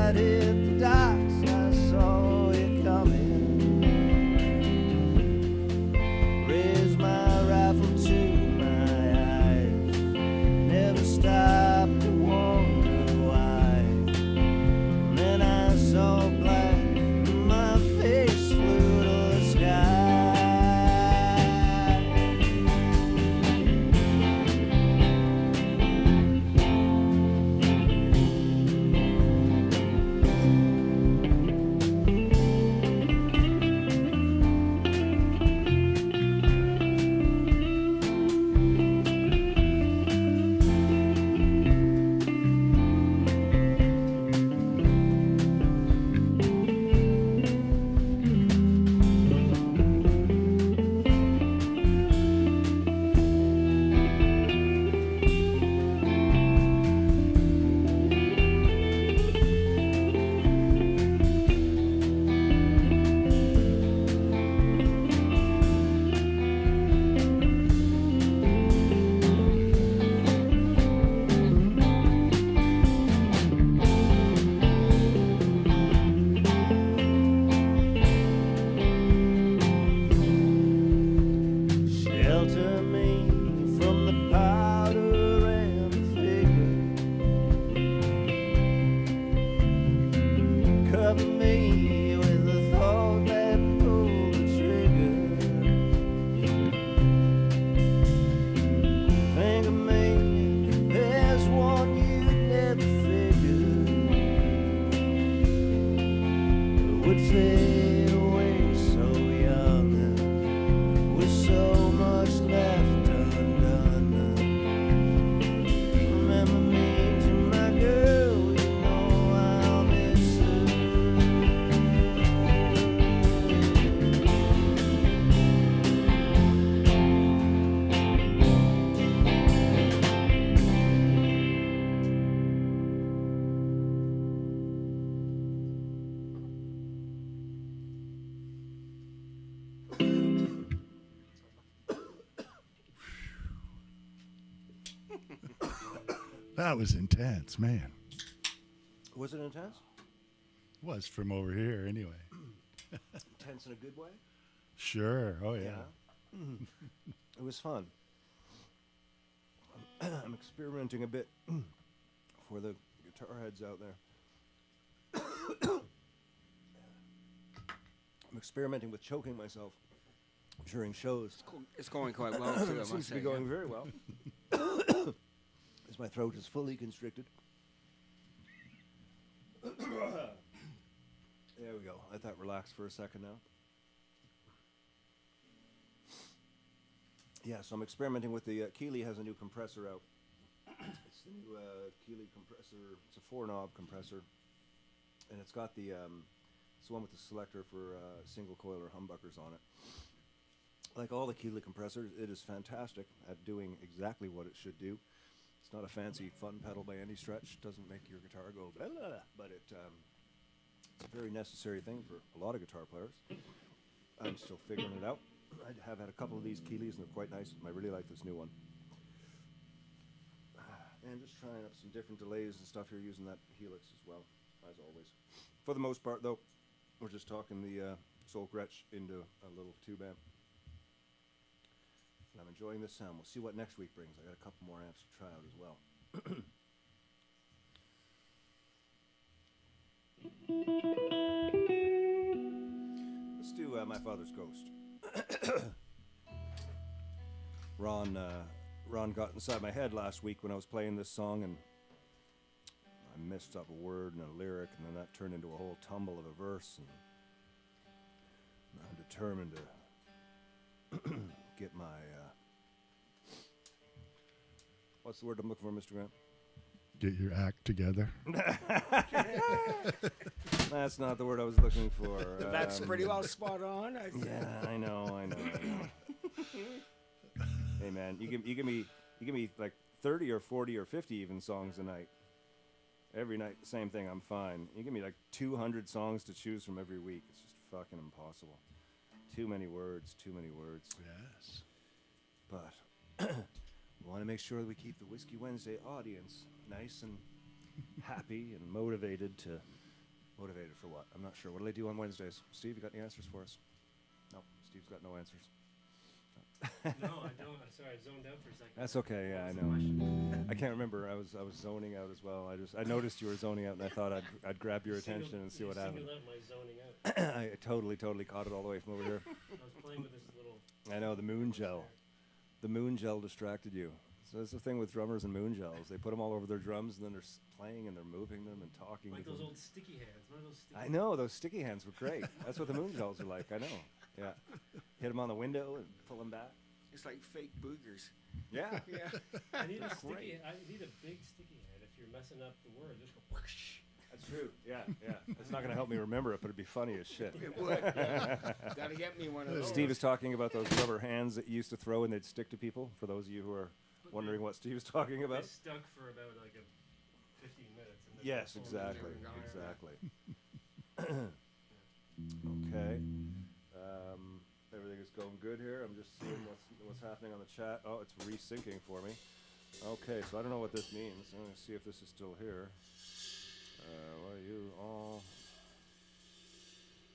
Speaker 6: light hit the docks, I saw it coming. Raised my rifle to my eyes, never stopped to wonder why. And then I saw black, and my face flew to the sky. Shelter me from the powder and the figure. Cover me with the thought that pulled the trigger. Think of me as one you'd never figured would fade away so young. With so much left undone. Remember me to my girl, you know I'll miss her.
Speaker 4: That was intense, man.
Speaker 3: Was it intense?
Speaker 4: Was from over here, anyway.
Speaker 3: Intense in a good way?
Speaker 4: Sure. Oh, yeah.
Speaker 3: It was fun. I'm experimenting a bit for the guitar heads out there. I'm experimenting with choking myself during shows.
Speaker 7: It's going quite well too. I
Speaker 3: It
Speaker 7: must
Speaker 3: seems to
Speaker 7: say,
Speaker 3: be going
Speaker 7: yeah.
Speaker 3: very well. As my throat is fully constricted. There we go. Let that relax for a second now. Yeah, so I'm experimenting with the Keeley has a new compressor out. It's the new Keeley compressor. It's a 4-knob compressor, and it's got the it's the one with the selector for single coil or humbuckers on it. Like all the Keeley compressors, it is fantastic at doing exactly what it should do. It's not a fancy fun pedal by any stretch. It doesn't make your guitar go blah, blah, blah, but it's a very necessary thing for a lot of guitar players. I'm still figuring it out. I have had a couple of these Keeleys and they're quite nice. I really like this new one. And just trying up some different delays and stuff here using that Helix as well, as always. For the most part though, we're just talking the Soul Gretsch into a little tube amp. And I'm enjoying this sound. We'll see what next week brings. I got a couple more amps to try out as well. Let's do My Father's Ghost. Ron got inside my head last week when I was playing this song, and I messed up a word and a lyric, and then that turned into a whole tumble of a verse. And I'm determined to get my what's the word I'm looking for, Mr. Grant?
Speaker 4: Get your act together.
Speaker 3: That's not the word I was looking for.
Speaker 7: That's pretty well spot on.
Speaker 3: Yeah, I know. Hey man, you give me like 30 or 40 or 50 even songs a night. Every night, the same thing. I'm fine. You give me like 200 songs to choose from every week. It's just fucking impossible. Too many words.
Speaker 4: Yes.
Speaker 3: But we want to make sure that we keep the Whiskey Wednesday audience nice and happy and motivated to Motivated for what? I'm not sure. What do they do on Wednesdays? Steve, you got any answers for us? No, Steve's got no answers.
Speaker 5: No, I don't. I'm sorry, I zoned out for a second.
Speaker 3: That's okay. Yeah, I
Speaker 5: What was the
Speaker 3: know.
Speaker 5: question?
Speaker 3: I can't remember. I was zoning out as well. I noticed you were zoning out, and I thought I'd grab your attention and see what happened.
Speaker 5: Singled out my zoning out.
Speaker 3: I totally caught it all the way from over here.
Speaker 5: I was playing with this little.
Speaker 3: I know the moon gel. The moon gel distracted you. So that's the thing with drummers and moon gels. They put them all over their drums, and then they're playing and they're moving them and talking.
Speaker 5: Like
Speaker 3: with
Speaker 5: those
Speaker 3: them.
Speaker 5: old sticky hands. One of those sticky
Speaker 3: I know those sticky hands were great. That's what the moon gels are like. I know. Yeah. Hit them on the window and pull them back.
Speaker 7: It's like fake boogers.
Speaker 3: Yeah.
Speaker 7: Yeah.
Speaker 5: I need a
Speaker 3: Great.
Speaker 5: I need a big sticky hand. If you're messing up the word, just go whoosh.
Speaker 3: That's true. Yeah. It's not going to help me remember it, but it'd be funny as shit.
Speaker 7: It would. Yeah. Gotta get me one of those.
Speaker 3: Steve is talking about those rubber hands that you used to throw and they'd stick to people. For those of you who are wondering what Steve's talking
Speaker 5: They
Speaker 3: about.
Speaker 5: stuck for about like 15 minutes. And then
Speaker 3: Yes,
Speaker 5: they
Speaker 3: exactly.
Speaker 5: folded it.
Speaker 3: Okay. Everything is going good here. I'm just seeing what's happening on the chat. Oh, it's resyncing for me. Okay, so I don't know what this means. I'm going to see if this is still here. What are you all?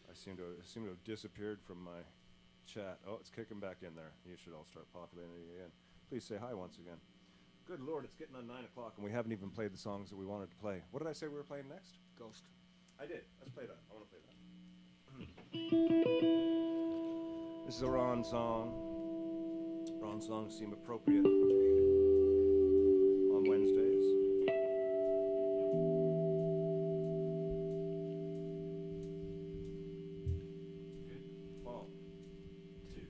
Speaker 3: I seem to have disappeared from my chat. Oh, it's kicking back in there. You should all start populating again. Please say hi once again. Good Lord, it's getting on 9 o'clock and we haven't even played the songs that we wanted to play. What did I say we were playing next?
Speaker 7: Ghost.
Speaker 3: I did. Let's play that. I want to play that. This is a Ron song. Ron songs seem appropriate on Wednesdays. Good. 1, 2,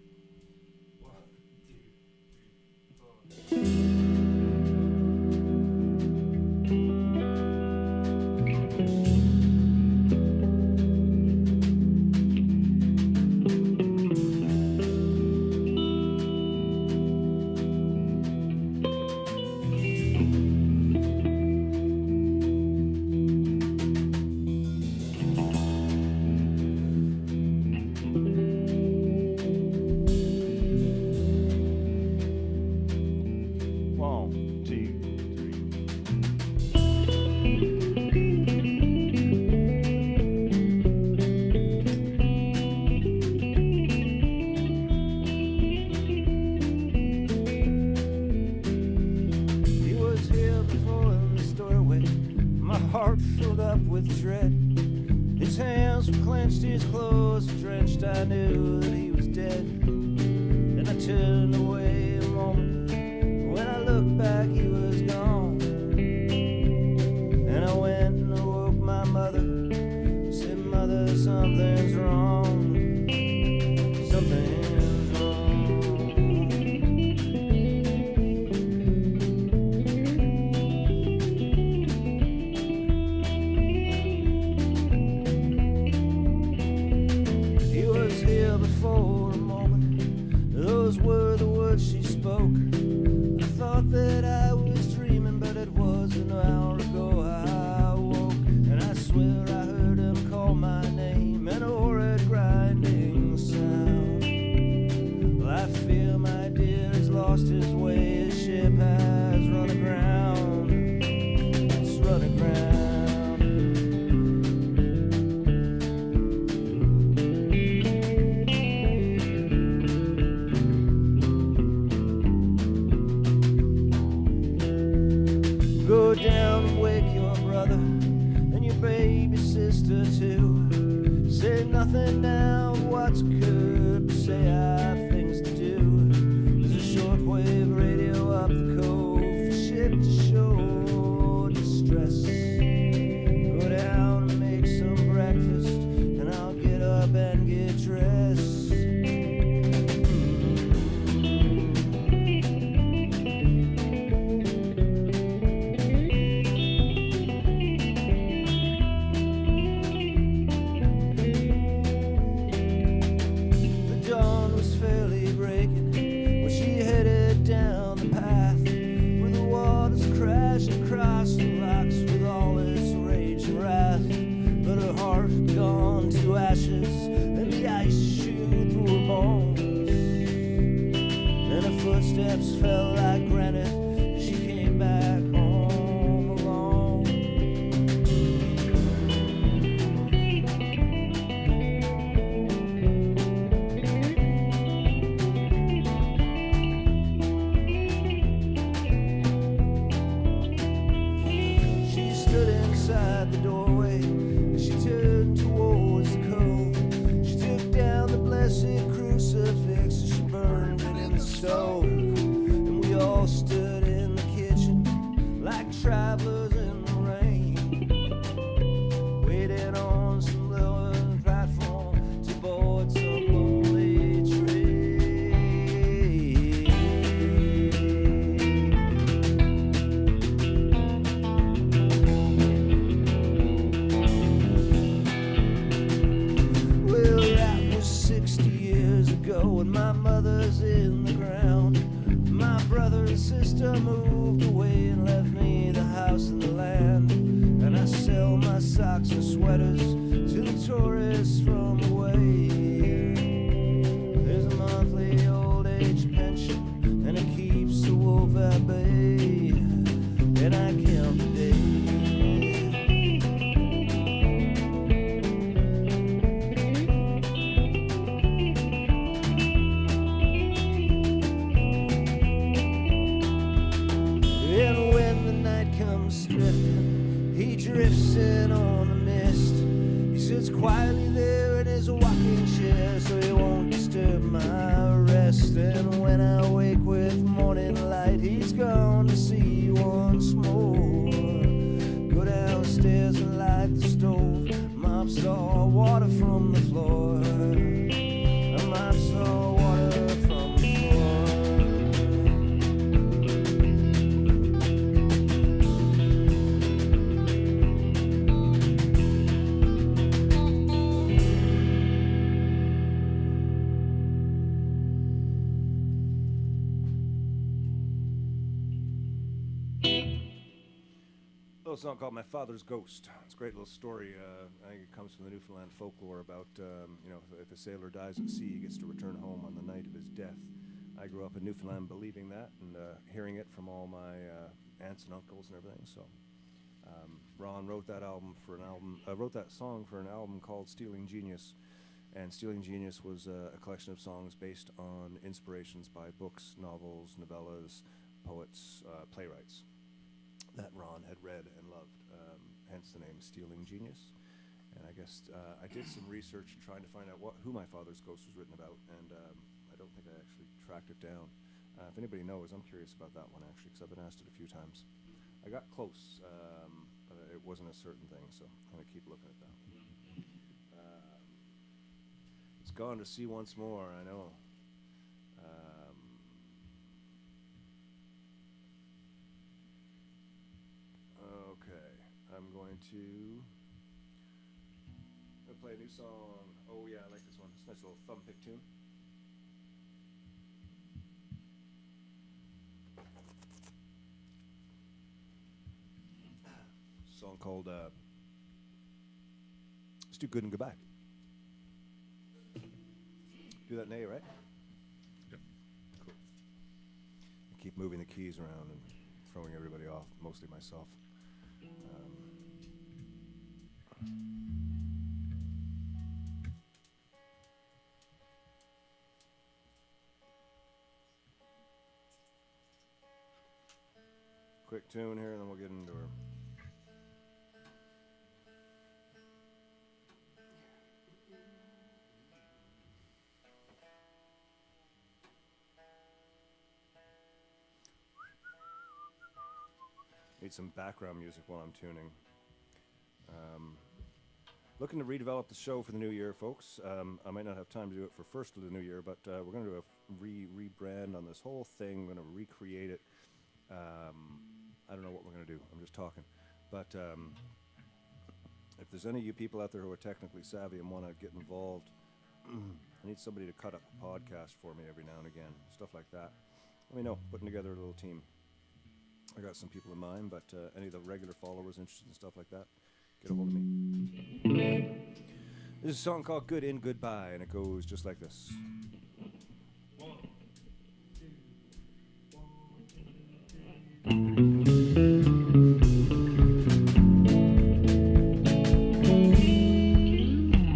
Speaker 3: 1, 2, 3, 4. Heart filled up with dread. His hands were clenched, his clothes were drenched. I knew that he was dead, and I turned away a moment. When I looked back, he was gone. And I went and awoke my mother. Said, "Mother, something's wrong. Something's wrong." For a moment, those were the words she spoke. I thought that I was dreaming, but it was an hour ago I awoke. And I swear I heard him call my name, an horrid grinding sound. Well, I fear my dear has lost his way. His ship has run aground. It's run aground. Go down and wake your brother and your baby sister too. Say nothing now, what's occurred, but say I have things to do. There's a shortwave radio up the cove for ship to show distress. Go down and make some breakfast and I'll get up and get dressed. Across the rocks with all its rage and wrath, but her heart had gone to ashes and the ice chewed through her bones, and her footsteps fell like granite as she came back home alone.
Speaker 6: outside the doorway, and she turned towards the cove. She took down the blessed crucifix and she burned it in the stove. And we all stood in the kitchen like travelers in the rain, waiting on some lower platform to board some lonely train. Well, that was 60 years ago, and my mother's in the ground. My brother and sister moved away and left me the house and the land. And I sell my socks and sweaters to the tourists from away. There's a monthly old age pension, and it keeps the wolf at bay. And I count the days. And when the night comes drifting, he drifts in on the mist. He sits quietly there in his rocking chair, so he won't disturb my rest. And when I wake with morning light, he's gone to sea once more. Go downstairs and light the stove, mop saw water from the floor. A mop saw water from the floor.
Speaker 3: Little song called "My Father's Ghost." It's a great little story. I think it comes from the Newfoundland folklore about if a sailor dies at sea, he gets to return home on the night of his death. I grew up in Newfoundland believing that and hearing it from all my aunts and uncles and everything. So Ron wrote that song for an album called "Stealing Genius," and "Stealing Genius" was a collection of songs based on inspirations by books, novels, novellas, poets, playwrights that Ron had read and loved, hence the name Stealing Genius. And I guess I did some research trying to find out who My Father's Ghost was written about, and I don't think I actually tracked it down. If anybody knows, I'm curious about that one actually, because I've been asked it a few times. I got close, but it wasn't a certain thing, so I'm going to keep looking at that. It's gone to sea once more, I know. Okay, I'm going to play a new song. Oh yeah, I like this one. It's a nice little thumb pick tune. Song called let's do "Good and Goodbye." Do that nay, right?
Speaker 4: Yep.
Speaker 3: Cool. I keep moving the keys around and throwing everybody off, mostly myself. Quick tune here, and then we'll get into her. Need some background music while I'm tuning. Looking to redevelop the show for the new year, folks. I might not have time to do it for first of the new year, but we're going to do a rebrand on this whole thing. We're going to recreate it. I don't know what we're going to do. I'm just talking. But if there's any of you people out there who are technically savvy and want to get involved, I need somebody to cut up a podcast for me every now and again, stuff like that. Let me know. Putting together a little team. I got some people in mind, but any of the regular followers interested in stuff like that, get a hold of me. This is a song called "Good and Goodbye," and it goes just like this. You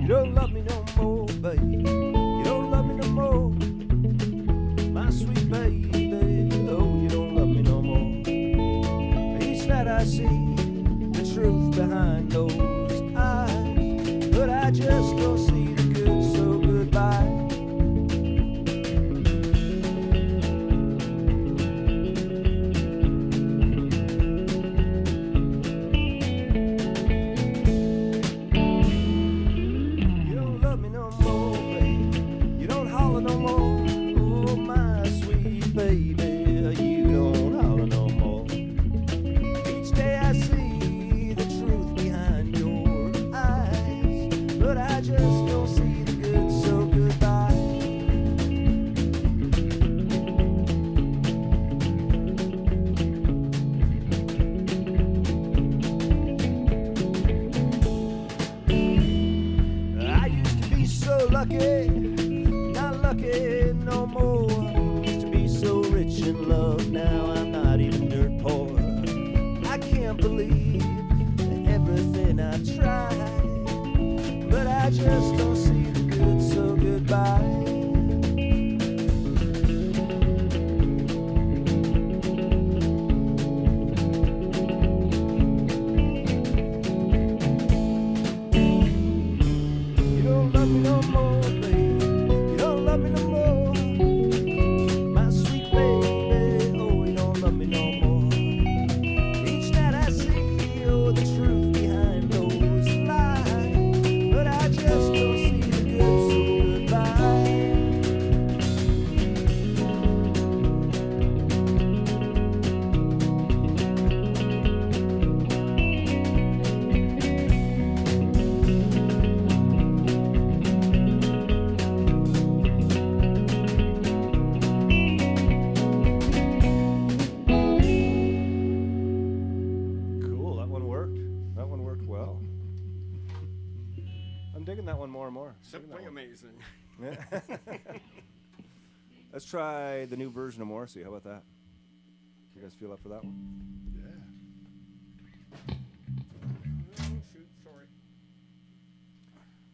Speaker 3: don't love me no more, baby. You don't love me no more, my sweet baby. Oh, you don't love me no more. Each night I see the
Speaker 2: truth behind those eyes. But I just don't see the good, so goodbye. You don't love me no more, baby. You don't holler no more. Oh, my sweet baby. You don't holler no more. Each day I see the truth behind your eyes. But I just don't see the good, so goodbye. I used to be so lucky, not lucky no more. Used to be so rich in love, now I'm not even dirt poor. I can't believe everything I've tried, but I just don't see the good, so goodbye. You don't love me no more, babe. You don't love me no more. My sweet baby, oh, you don't love me no more. Each night I see, oh, the truth behind those lies. But I just don't see the good, so goodbye. Cool, that one worked. That one worked well. I'm digging that one more and more. Digging that
Speaker 7: Simply
Speaker 2: one.
Speaker 7: amazing.
Speaker 2: Yeah. Let's try the new version of Morrissey. How about that? You guys feel up for that one?
Speaker 4: Yeah.
Speaker 7: Oh, shoot, sorry.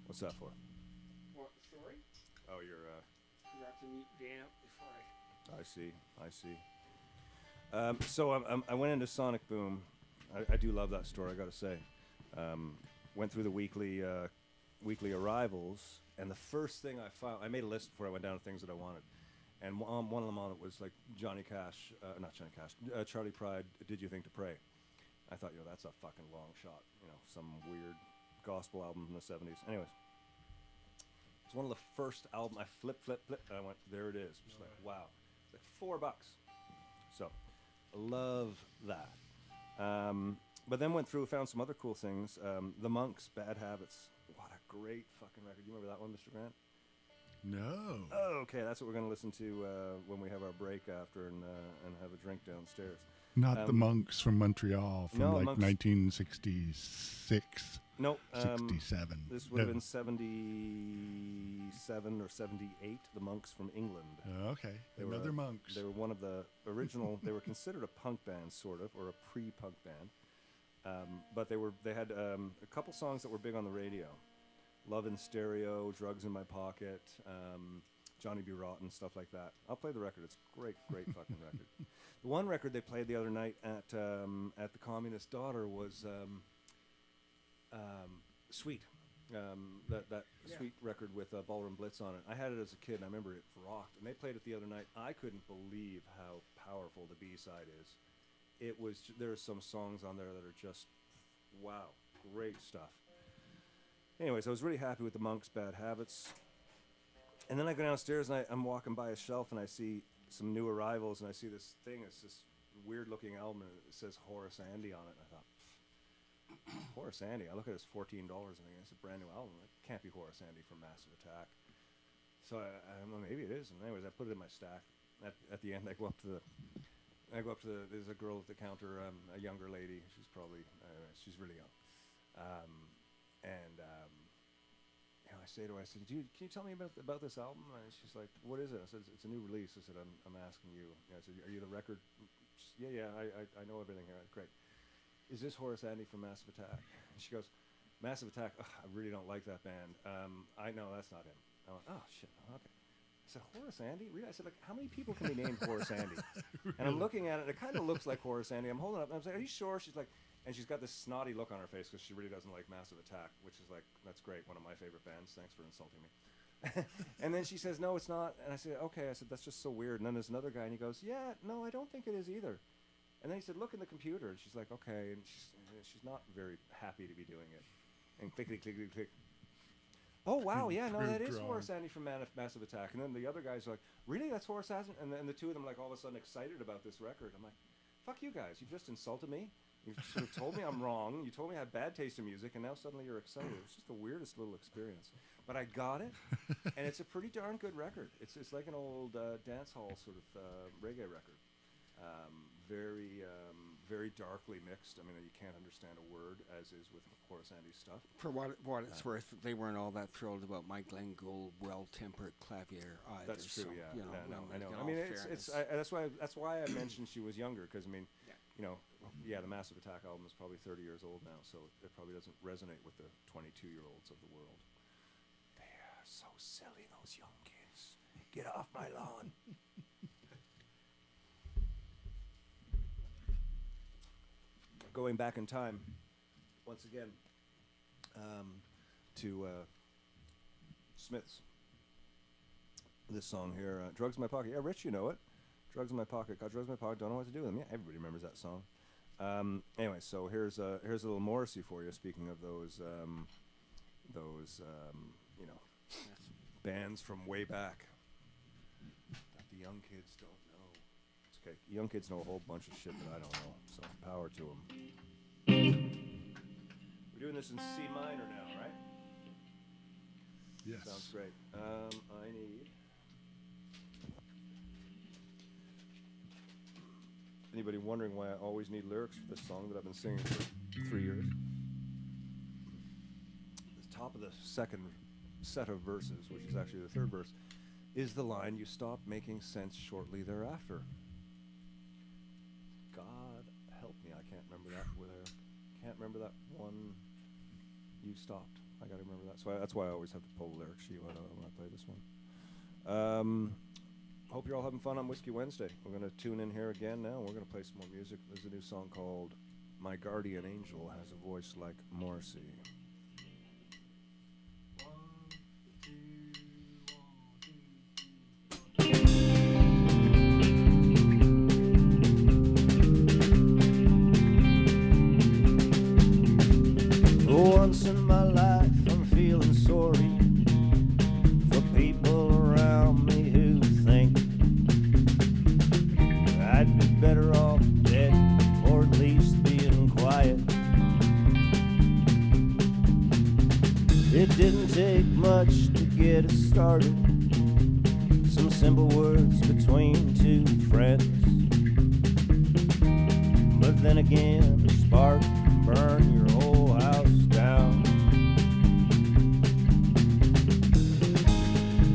Speaker 2: What's that for?
Speaker 7: What, sorry?
Speaker 2: Oh, you're.
Speaker 7: Forgot to mute Dan up before I...
Speaker 2: I see. I see. So I went into Sonic Boom. I do love that store, I gotta say. Went through the weekly arrivals, and the first thing I found, I made a list before I went down to things that I wanted, and one of them on it was like Johnny Cash, not Johnny Cash, Charlie Pride. Did You Think to Pray? I thought, that's a fucking long shot. Some weird gospel album from the '70s. Anyways, it's one of the first album. I flip, and I went, there it is. Just like, wow, it's like $4. So, love that. But then went through, found some other cool things. The Monks, Bad Habits. What a great fucking record. You remember that one, Mr. Grant?
Speaker 4: No.
Speaker 2: Oh, okay. That's what we're going to listen to when we have our break after and have a drink downstairs.
Speaker 4: Not the Monks from Montreal from
Speaker 2: no,
Speaker 4: like
Speaker 2: Monks-
Speaker 4: 1966,
Speaker 2: No.
Speaker 4: 67.
Speaker 2: This would have been 77 or 78. The Monks from England.
Speaker 4: Okay,
Speaker 2: They
Speaker 4: another
Speaker 2: were,
Speaker 4: Monks.
Speaker 2: They were one of the original. They were considered a punk band, sort of, or a pre-punk band. But they had a couple songs that were big on the radio: "Love in Stereo," "Drugs in My Pocket," "Johnny B. Rotten," stuff like that. I'll play the record. It's a great fucking record. The one record they played the other night at the Communist Daughter was "Sweet." That Sweet record with Ballroom Blitz on it. I had it as a kid, and I remember it rocked. And they played it the other night. I couldn't believe how powerful the B-side is. It was. There are some songs on there that are just, wow, great stuff. Anyways, I was really happy with the Monks' Bad Habits. And then I go downstairs and I'm walking by a shelf and I see some new arrivals and I see this thing. It's this weird-looking album and it says Horace Andy on it. And I thought, Horace Andy. I look at it, it's $14 and I think it's a brand new album. It can't be Horace Andy from Massive Attack. So I don't know, maybe it is. And anyways, I put it in my stack. At the end, I go up to the. There's a girl at the counter, a younger lady. She's probably, she's really young. I say to her, I said, "Dude, can you tell me about this album?" And she's like, "What is it?" I said, "It's a new release." I said, "I'm asking you." I said, "Are you the record?" Yeah, I know everything here. Great. Is this Horace Andy from Massive Attack? And she goes, "Massive Attack? Ugh, I really don't like that band." I know that's not him. I went, "Oh shit, okay." I said, "Horace Andy? Really?" I said, "Like, how many people can be named Horace Andy?" And I'm looking at it, and it kind of looks like Horace Andy. I'm holding it up, and I'm saying, "Are you sure?" She's like,
Speaker 3: And she's got this snotty look on her face because she really doesn't like Massive Attack, which is like, that's great, one of my favorite bands. Thanks for insulting me. And then she says, no, it's not. And I said, okay. I said, that's just so weird. And then there's another guy, and he goes, yeah, no, I don't think it is either. And then he said, look in the computer. And she's like, okay. And she's not very happy to be doing it. And clickety, clickety, click. Oh, wow, yeah, no, that is Horace Andy from Massive Attack. And then the other guys are like, really, that's Horace Andy? And then the two of them, like, all of a sudden excited about this record. I'm like, fuck you guys. You've just insulted me. You've sort of told me I'm wrong. You told me I had bad taste in music, and now suddenly you're excited. It's just the weirdest little experience. But I got it, and it's a pretty darn good record. It's like an old dance hall sort of reggae record. Very darkly mixed. I mean, you can't understand a word, as is with Horace Andy's stuff.
Speaker 7: For what it's worth, they weren't all that thrilled about Mike Glenn Gould well-tempered clavier either.
Speaker 3: That's true,
Speaker 7: so,
Speaker 3: yeah.
Speaker 7: You know,
Speaker 3: I know.
Speaker 7: in
Speaker 3: I mean,
Speaker 7: all
Speaker 3: that's why I mentioned she was younger, because I mean, you know, yeah, the Massive Attack album is probably 30 years old now, so it probably doesn't resonate with the 22-year-olds of the world. They are so silly, those young kids. Get off my lawn. Going back in time, once again, to Smiths. This song here, Drugs in My Pocket. Yeah, Rich, you know it. Drugs in My Pocket. Got drugs in my pocket, don't know what to do with them. Yeah, everybody remembers that song. Anyway, so here's a little Morrissey for you, speaking of those you know, bands from way back that the young kids don't know. It's okay. Young kids know a whole bunch of shit that I don't know, so power to them. We're doing this in C minor now, right?
Speaker 4: Yes.
Speaker 3: Sounds great. I need... Anybody wondering why I always need lyrics for this song that I've been singing for 3 years? The top of the second set of verses, which is actually the third verse, is the line, "You stop making sense shortly thereafter." God help me, I can't remember that. Can't remember that one. You stopped. I gotta remember that. So that's why I always have to pull the lyric sheet when I play this one. Hope you're all having fun on Whiskey Wednesday. We're going to tune in here again now. We're going to play some more music. There's a new song called "My Guardian Angel Has a Voice Like Morrissey." Once in my life, I'm feeling sorry for people around me who think I'd be better off dead, or at least being quiet. It didn't take much to get us started. Some simple words between two friends. But then again, a spark can burn your whole house down.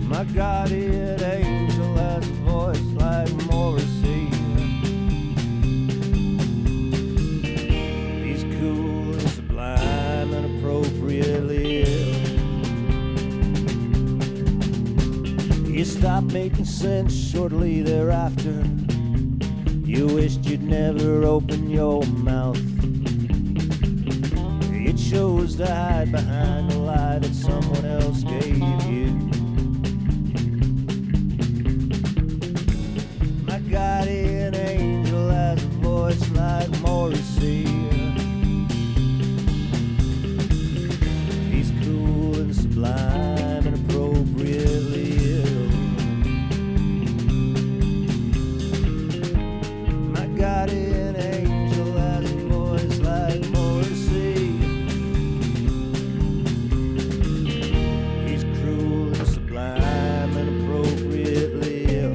Speaker 3: My guardian angel has a voice like Morrissey. He's cool and sublime and appropriately ill. You stopped making sense shortly thereafter. You wished you'd never open your mouth. You chose to hide behind the lie that someone else gave you. My guardian angel has a voice like Morrissey. He's cool and sublime and appropriately ill. My guardian angel has a voice like Morrissey. He's cruel and sublime and appropriately ill.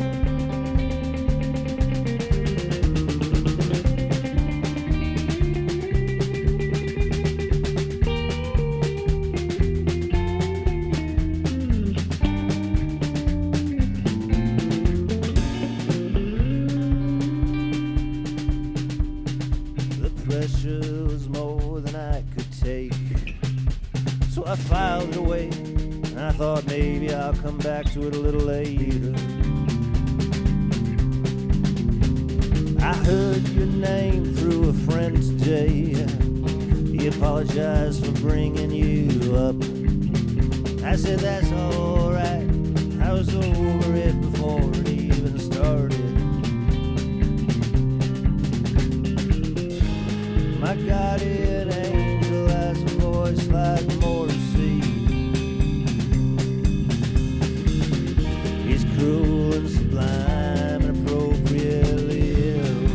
Speaker 3: The pressure was more than I could take, so I filed it away, and I thought maybe I'll come back to it a little later.
Speaker 2: I heard your name through a friend today. He apologized for bringing you up. I said that's alright, I was over it before it even started. My guardian angel has a voice like Morrissey. He's cruel and sublime and appropriately ill.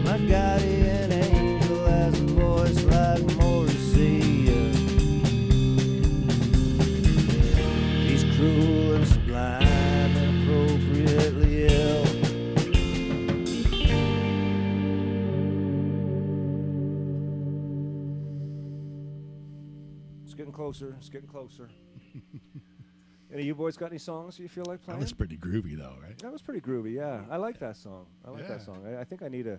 Speaker 2: My guardian angel has a voice like Morrissey. He's cruel and sublime and appropriately ill. It's getting closer. It's getting closer. Any of you boys got any songs you feel like
Speaker 4: That
Speaker 2: playing?
Speaker 4: was pretty groovy, though, right?
Speaker 2: That was pretty groovy. Yeah, I like that song. I like that
Speaker 4: Yeah.
Speaker 2: song. I think I need to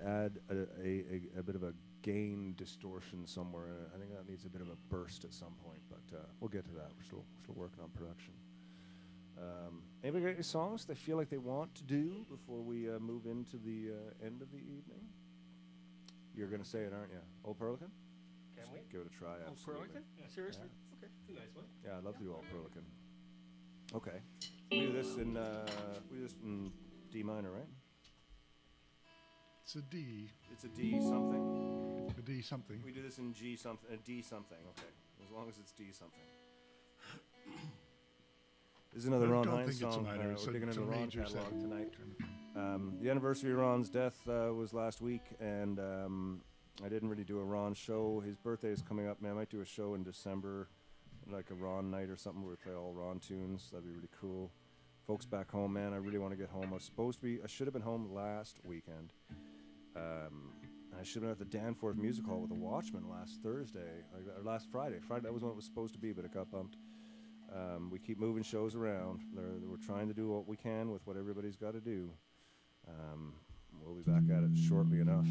Speaker 2: add a bit of a gain distortion somewhere. I think that needs a bit of a burst at some point, but we'll get to that. We're still working on production. Anybody got any songs they feel like they want to do before we move into the end of the evening? You're gonna say it, aren't you? Old Perlican?
Speaker 5: Can we?
Speaker 2: Give it a try.
Speaker 7: Oh,
Speaker 2: Absolutely.
Speaker 7: Perlican? Seriously? Okay.
Speaker 5: It's a nice one.
Speaker 2: Yeah, I'd love to do Old Perlican. Okay, we do this in D minor, right?
Speaker 4: It's a D.
Speaker 2: It's a D something.
Speaker 4: A D something.
Speaker 2: We do this in G something, D something. Okay, as long as it's D something. This is another
Speaker 4: I
Speaker 2: Ron
Speaker 4: don't
Speaker 2: Hines
Speaker 4: think it's a
Speaker 2: song.
Speaker 4: minor, it's
Speaker 2: We're
Speaker 4: a-
Speaker 2: digging
Speaker 4: it's
Speaker 2: into
Speaker 4: a
Speaker 2: the Ron
Speaker 4: major
Speaker 2: catalog
Speaker 4: seven.
Speaker 2: tonight. The anniversary of Ron's death was last week, and I didn't really do a Ron show. His birthday is coming up, man. I might do a show in December, like a Ron night or something where we play all Ron tunes. That'd be really cool. Folks back home, man, I really want to get home. I should have been home last weekend. I should have been at the Danforth Music Hall with the Watchmen last Thursday, or last Friday. Friday, that was when it was supposed to be, but it got bumped. We keep moving shows around. We're trying to do what we can with what everybody's got to do. We'll be back at it shortly enough.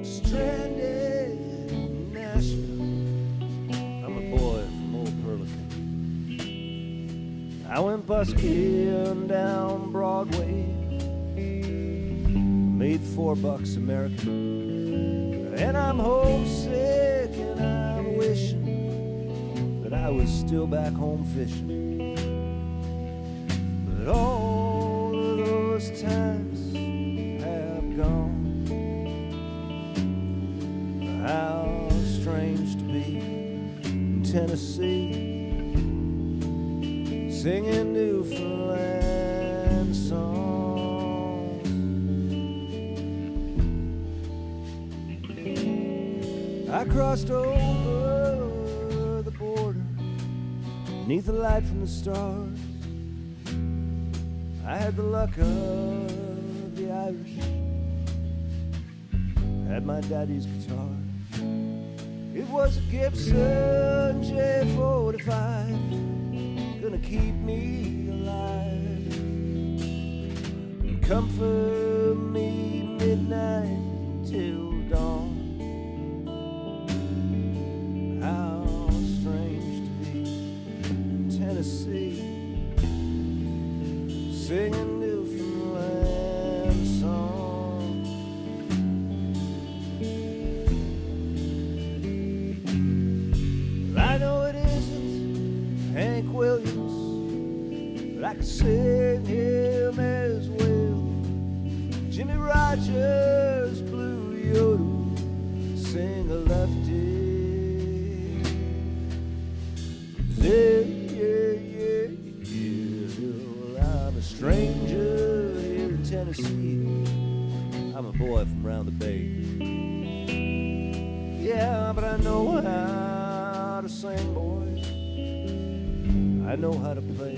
Speaker 2: Stranded in Nashville. I'm a boy from Old Perlican. I went busking down Broadway. Made $4 American. And I'm homesick and I'm wishing that I was still back home fishing. But all of those times have gone. How strange to be in Tennessee, singing Newfoundland songs. I crossed over the border, beneath the light from the stars. I had the luck of the Irish, had my daddy's guitar. It was a Gibson J45, gonna keep me alive and comfort me midnight till dawn. How strange to be in Tennessee, singing Newfoundland songs. I know it isn't Hank Williams, but I could sing him as well. Jimmy Rogers, Blue Yodel, sing a lefty. Yeah, yeah, yeah, yeah. Well, I'm a stranger here in Tennessee. I'm a boy from round the bay. Yeah, but I know how to sing
Speaker 3: playing, boys. I know how to play.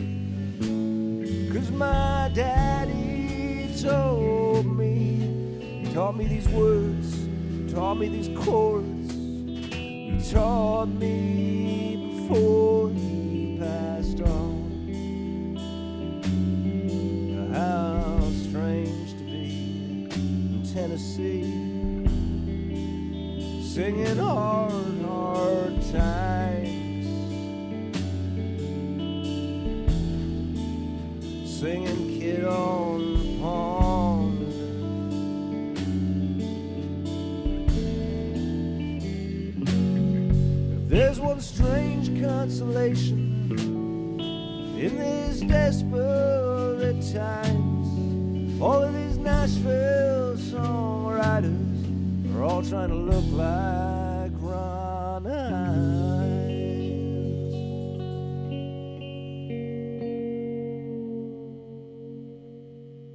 Speaker 3: 'Cause my daddy told me, taught me these words, taught me these chords. He taught me before he passed on. How strange to be in Tennessee, singing hard, hard times, singing Kid on the Pond. If there's one strange consolation in these desperate times, all of these Nashville songwriters are all trying to look like Ron Hines.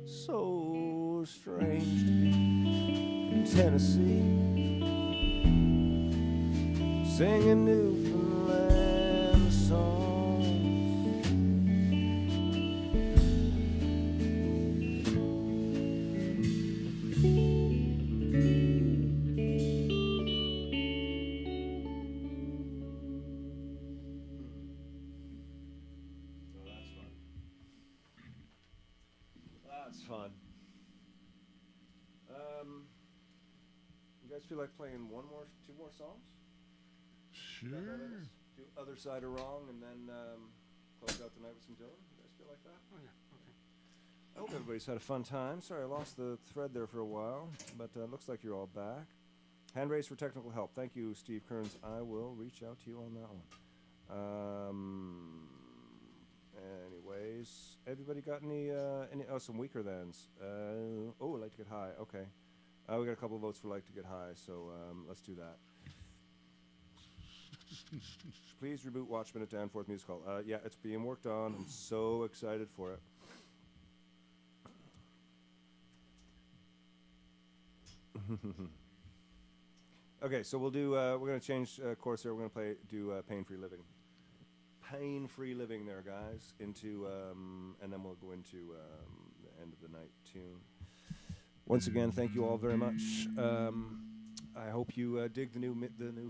Speaker 3: So strange to be in Tennessee, singing Newfoundland songs. That's fun. You guys feel like playing two more songs?
Speaker 4: Sure.
Speaker 3: Do Other Side of Wrong and then close out the night with some Dylan? You guys feel like that?
Speaker 7: Oh yeah, okay.
Speaker 3: I hope everybody's had a fun time. Sorry, I lost the thread there for a while, but looks like you're all back. Hand raised for technical help. Thank you, Steve Kearns. I will reach out to you on that one. Anyways, everybody got any some weaker thans? Like to get high. Okay. We got a couple of votes for like to get high, so let's do that. Please reboot Watchmen at Danforth Music Hall. Yeah, it's being worked on. I'm so excited for it. Okay, so we'll do. We're gonna change course here. We're gonna do Pain-Free Living. Pain-Free Living, there, guys. Into and then we'll go into the end of the night tune. Once again, thank you all very much. I hope you dig the new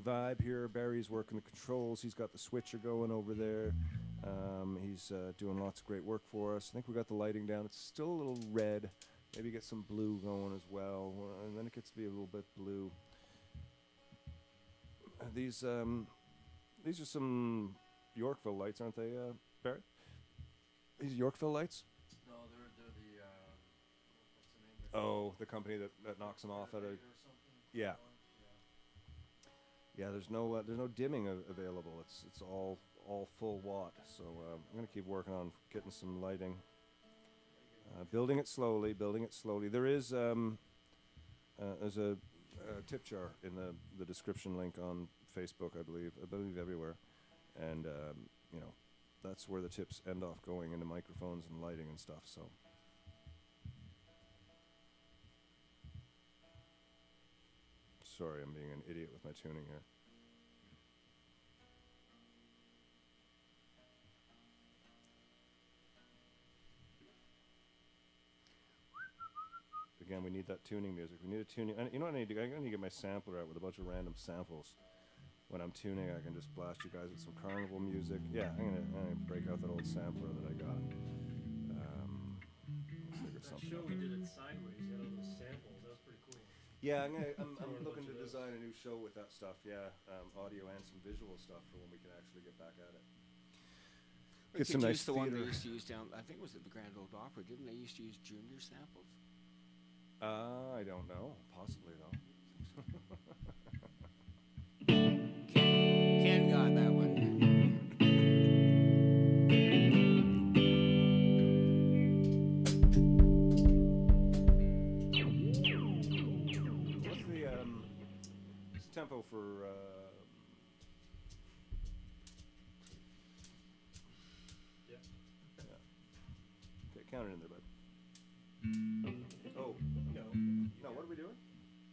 Speaker 3: vibe here. Barry's working the controls. He's got the switcher going over there. He's doing lots of great work for us. I think we got the lighting down. It's still a little red. Maybe get some blue going as well, and then it gets to be a little bit blue. These are some Yorkville lights, aren't they, Barry? These Yorkville lights?
Speaker 5: No, they're the what's the name?
Speaker 3: Oh, the company that knocks them off at a. Yeah. Yeah, there's no dimming available. It's all full watt. So I'm gonna keep working on getting some lighting. Building it slowly. There is there's a tip jar in the description link on Facebook, I believe everywhere, and that's where the tips end off going into microphones and lighting and stuff. So. Sorry, I'm being an idiot with my tuning here. Again, we need that tuning music. We need a tuning. You know what I need to do? I need to get my sampler out with a bunch of random samples. When I'm tuning, I can just blast you guys with some carnival music. Yeah, I'm gonna break out that old sampler that I got. Let's figure
Speaker 5: That
Speaker 3: something
Speaker 5: show
Speaker 3: out.
Speaker 5: we did it sideways. You had all those samples. That was pretty cool.
Speaker 3: Yeah, I'm
Speaker 5: Throwing a
Speaker 3: looking
Speaker 5: bunch
Speaker 3: to
Speaker 5: of those.
Speaker 3: design a new show with that stuff. Yeah, audio and some visual stuff for when we can actually get back at it.
Speaker 7: We
Speaker 3: Get some
Speaker 7: could
Speaker 3: nice
Speaker 7: use the one they
Speaker 3: theater.
Speaker 7: used to use down. I think it was at the Grand Ole Opera. Didn't they used to use junior samples?
Speaker 3: I don't know. Possibly though.
Speaker 7: Ken got that one.
Speaker 3: What's the tempo for?
Speaker 5: Yep.
Speaker 3: Okay, count it in there, bud. Oh
Speaker 5: No.
Speaker 3: no, what are we doing?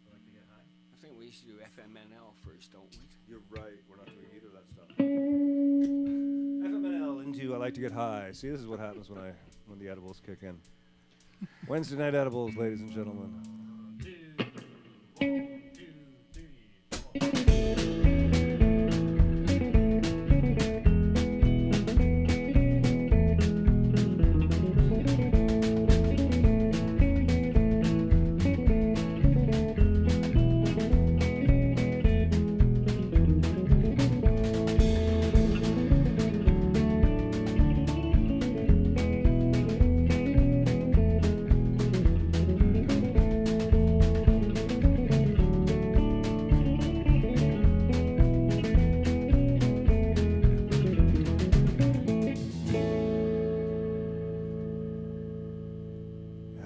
Speaker 5: I like to get high.
Speaker 7: I think we used to do FMNL first, don't we?
Speaker 3: You're right. We're not doing either of that stuff. like to get high. See, this is what happens when the edibles kick in. Wednesday night edibles, ladies and gentlemen.
Speaker 5: 1, 2, 3, 4.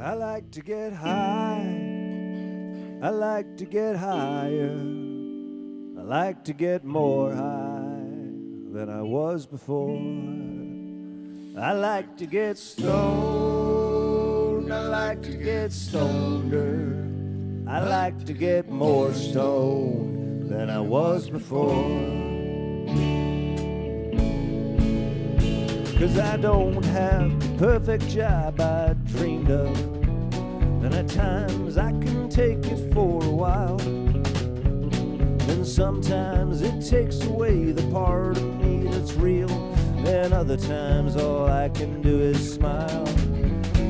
Speaker 3: I like to get high. I like to get higher. I like to get more high than I was before. I like to get stoned. I like to get stoneder. I like to get more stoned than I was before. 'Cause I don't have the perfect job I dreamed of, and at times I can take it for a while. Then sometimes it takes away the part of me that's real, and other times all I can do is smile.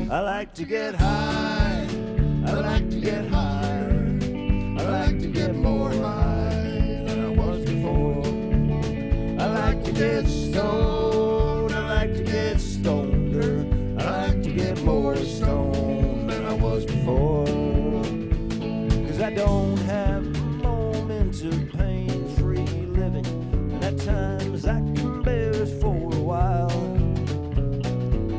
Speaker 3: I like to get high, I like to get higher, I like to get more high than I was before. I like to get stoned, I like to get stoneder, I like to get more stoned than I was before. 'Cause I don't have moments of pain-free living, and at times I can bear it for a while.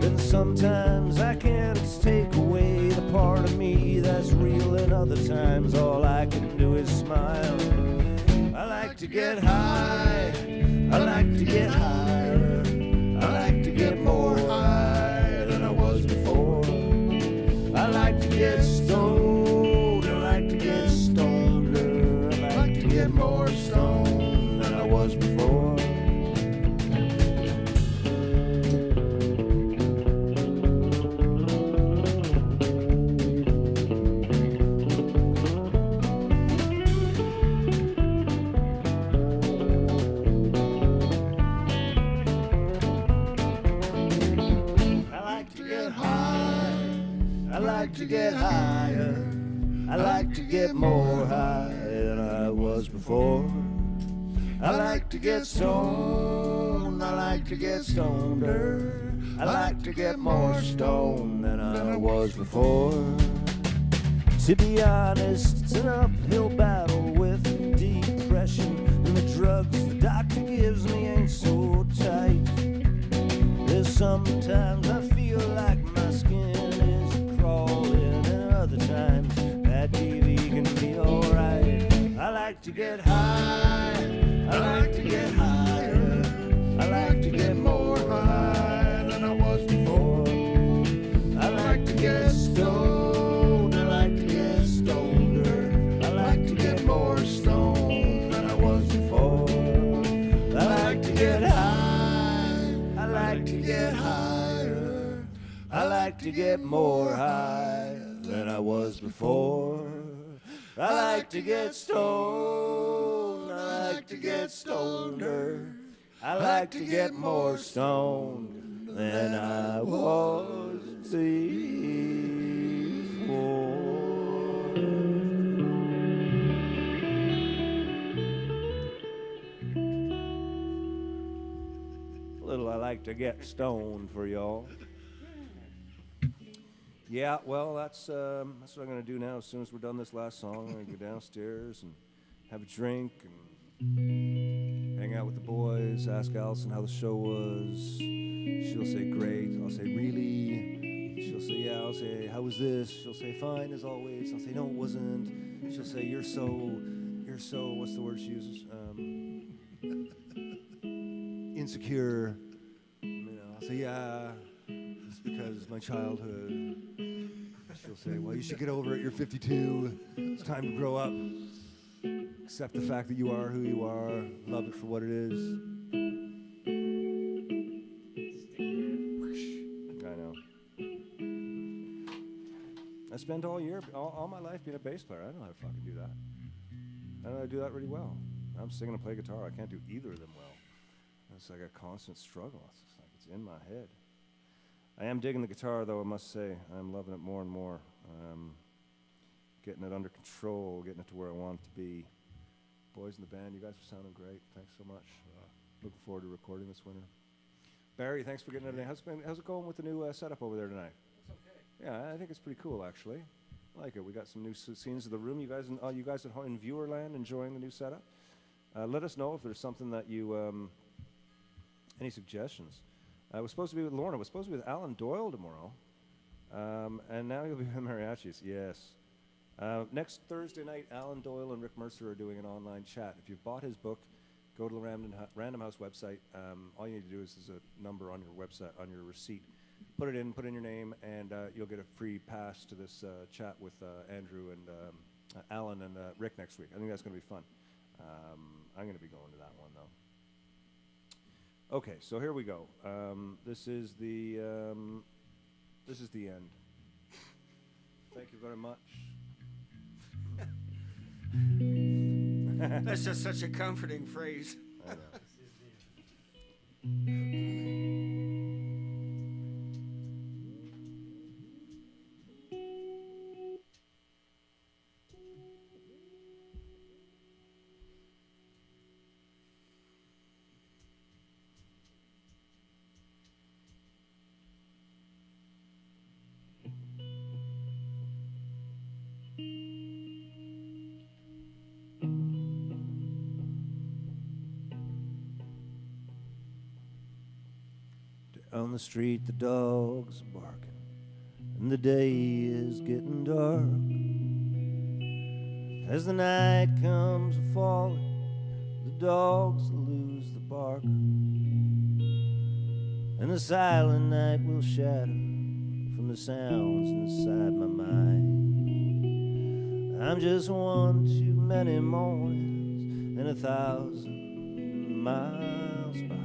Speaker 3: Then sometimes I can't take away the part of me that's real, and other times all I can do is smile. I like to get high, I like to get higher, I like to get more high than I was before. I like to get stoned, I like to get stoneder, I like to get more stoned than I was before. I like to get higher, I like to get more high than I was before. I like to get stoned, I like to get stoneder, I like to get more stoned than I was before. To be honest, it's an uphill battle with depression, and the drugs the doctor gives me ain't so tight. There's sometimes I feel like my skin is crawling, and other times that TV can be alright. I like to get high, I like to get higher, I like to get more high than I was before. I like to get stoned, I like to get stoneder, I like to get more stoned than I was before. I like to get high, I like to get higher, I like to get more high than I was before. I like to get stoned, I like to get stoneder, I like to get more stoned than I was before. Little I like to get stoned for y'all. Yeah, well, that's what I'm gonna do now. As soon as we're done this last song, I'm gonna go downstairs and have a drink and hang out with the boys. Ask Allison how the show was. She'll say great. I'll say really. She'll say yeah. I'll say how was this? She'll say fine as always. I'll say no, it wasn't. She'll say you're so. What's the word she uses? Insecure. I'll say yeah. It's because my childhood. She'll say, well, you should get over it. You're 52. It's time to grow up. Accept the fact that you are who you are. Love it for what it is. spent all my life being a bass player. I don't know how to fucking do that. I know how to do that really well. I'm singing and play guitar. I can't do either of them well. It's like a constant struggle. It's just like it's in my head. I am digging the guitar, though, I must say. I'm loving it more and more. Getting it under control, getting it to where I want it to be. Boys in the band, you guys are sounding great. Thanks so much. Looking forward to recording this winter. Barry, thanks for getting everything. How's it going with the new setup over there tonight?
Speaker 5: It's okay.
Speaker 3: Yeah, I think it's pretty cool, actually. I like it. We got some new scenes of the room. You guys at home in Viewerland enjoying the new setup? Let us know if there's something that you, any suggestions. I was supposed to be with Lorna. I was supposed to be with Alan Doyle tomorrow. And now you'll be with mariachis. Yes. Next Thursday night, Alan Doyle and Rick Mercer are doing an online chat. If you've bought his book, go to the Random House website. All you need to do is there's a number on your website, on your receipt. Put in your name, and you'll get a free pass to this chat with Andrew and Alan and Rick next week. I think that's going to be fun. I'm going to be going to that one, though. Okay, so here we go. This is the end. Thank you very much.
Speaker 7: That's just such a comforting phrase.
Speaker 3: I know. On the street the dogs are barking, and the day is getting dark. As the night comes falling, the dogs lose the bark, and the silent night will shatter from the sounds inside my mind. I'm just one too many mornings and 1,000 miles behind.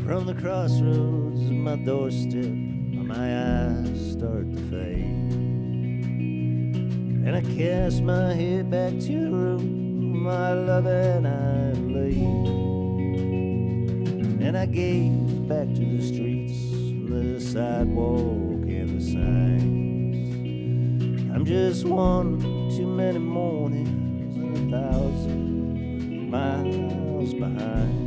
Speaker 3: From the crossroads of my doorstep, my eyes start to fade, and I cast my head back to the room my love and I've laid, and I gaze back to the streets, the sidewalk and the signs. I'm just one too many mornings and 1,000 miles behind.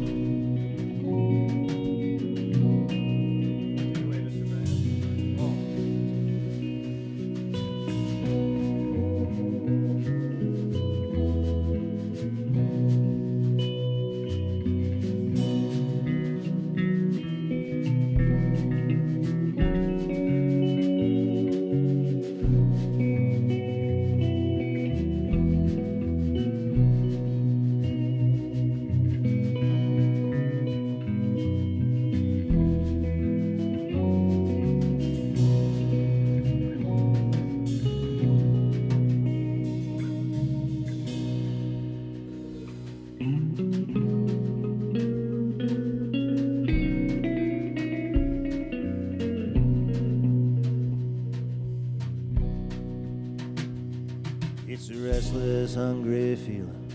Speaker 3: It's a restless, hungry feeling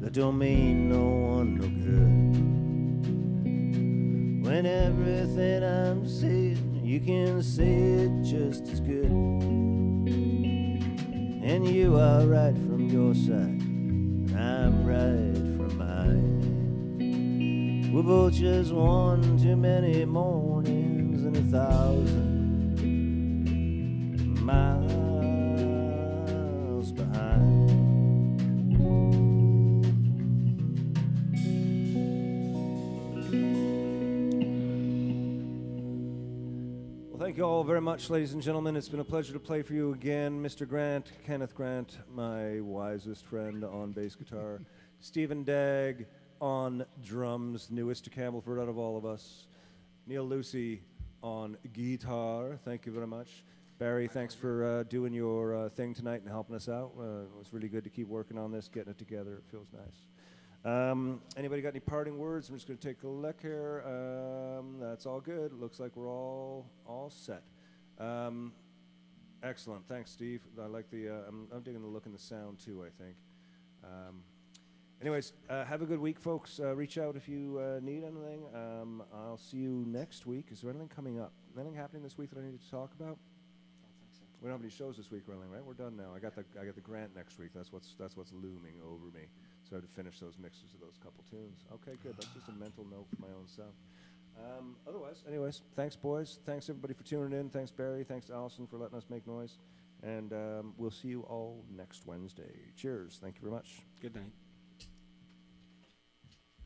Speaker 3: that don't mean no one no good. When everything I'm saying, you can say it just as good. And you are right from your side, and I'm right from mine. We're both just one too many mornings and 1,000 miles behind. Well, thank you all very much, ladies and gentlemen. It's been a pleasure to play for you again. Mr. Grant, Kenneth Grant, my wisest friend on bass guitar. Stephen Dagg on drums, newest to Campbellford out of all of us. Neil Lucy on guitar. Thank you very much. Barry, thanks for doing your thing tonight and helping us out. It was really good to keep working on this, getting it together. It feels nice. Anybody got any parting words? I'm just going to take a look here. That's all good. Looks like we're all set. Excellent. Thanks, Steve. I like the. I'm digging the look and the sound too, I think. Anyways, have a good week, folks. Reach out if you need anything. I'll see you next week. Is there anything coming up? Anything happening this week that I need to talk about? We don't have any shows this week or anything, right? We're done now. I got the grant next week. That's what's looming over me. So I have to finish those mixes of those couple tunes. Okay, good. That's just a mental note for my own self. Anyways, thanks, boys. Thanks, everybody, for tuning in. Thanks, Barry. Thanks, Allison, for letting us make noise. And we'll see you all next Wednesday. Cheers. Thank you very much.
Speaker 7: Good night.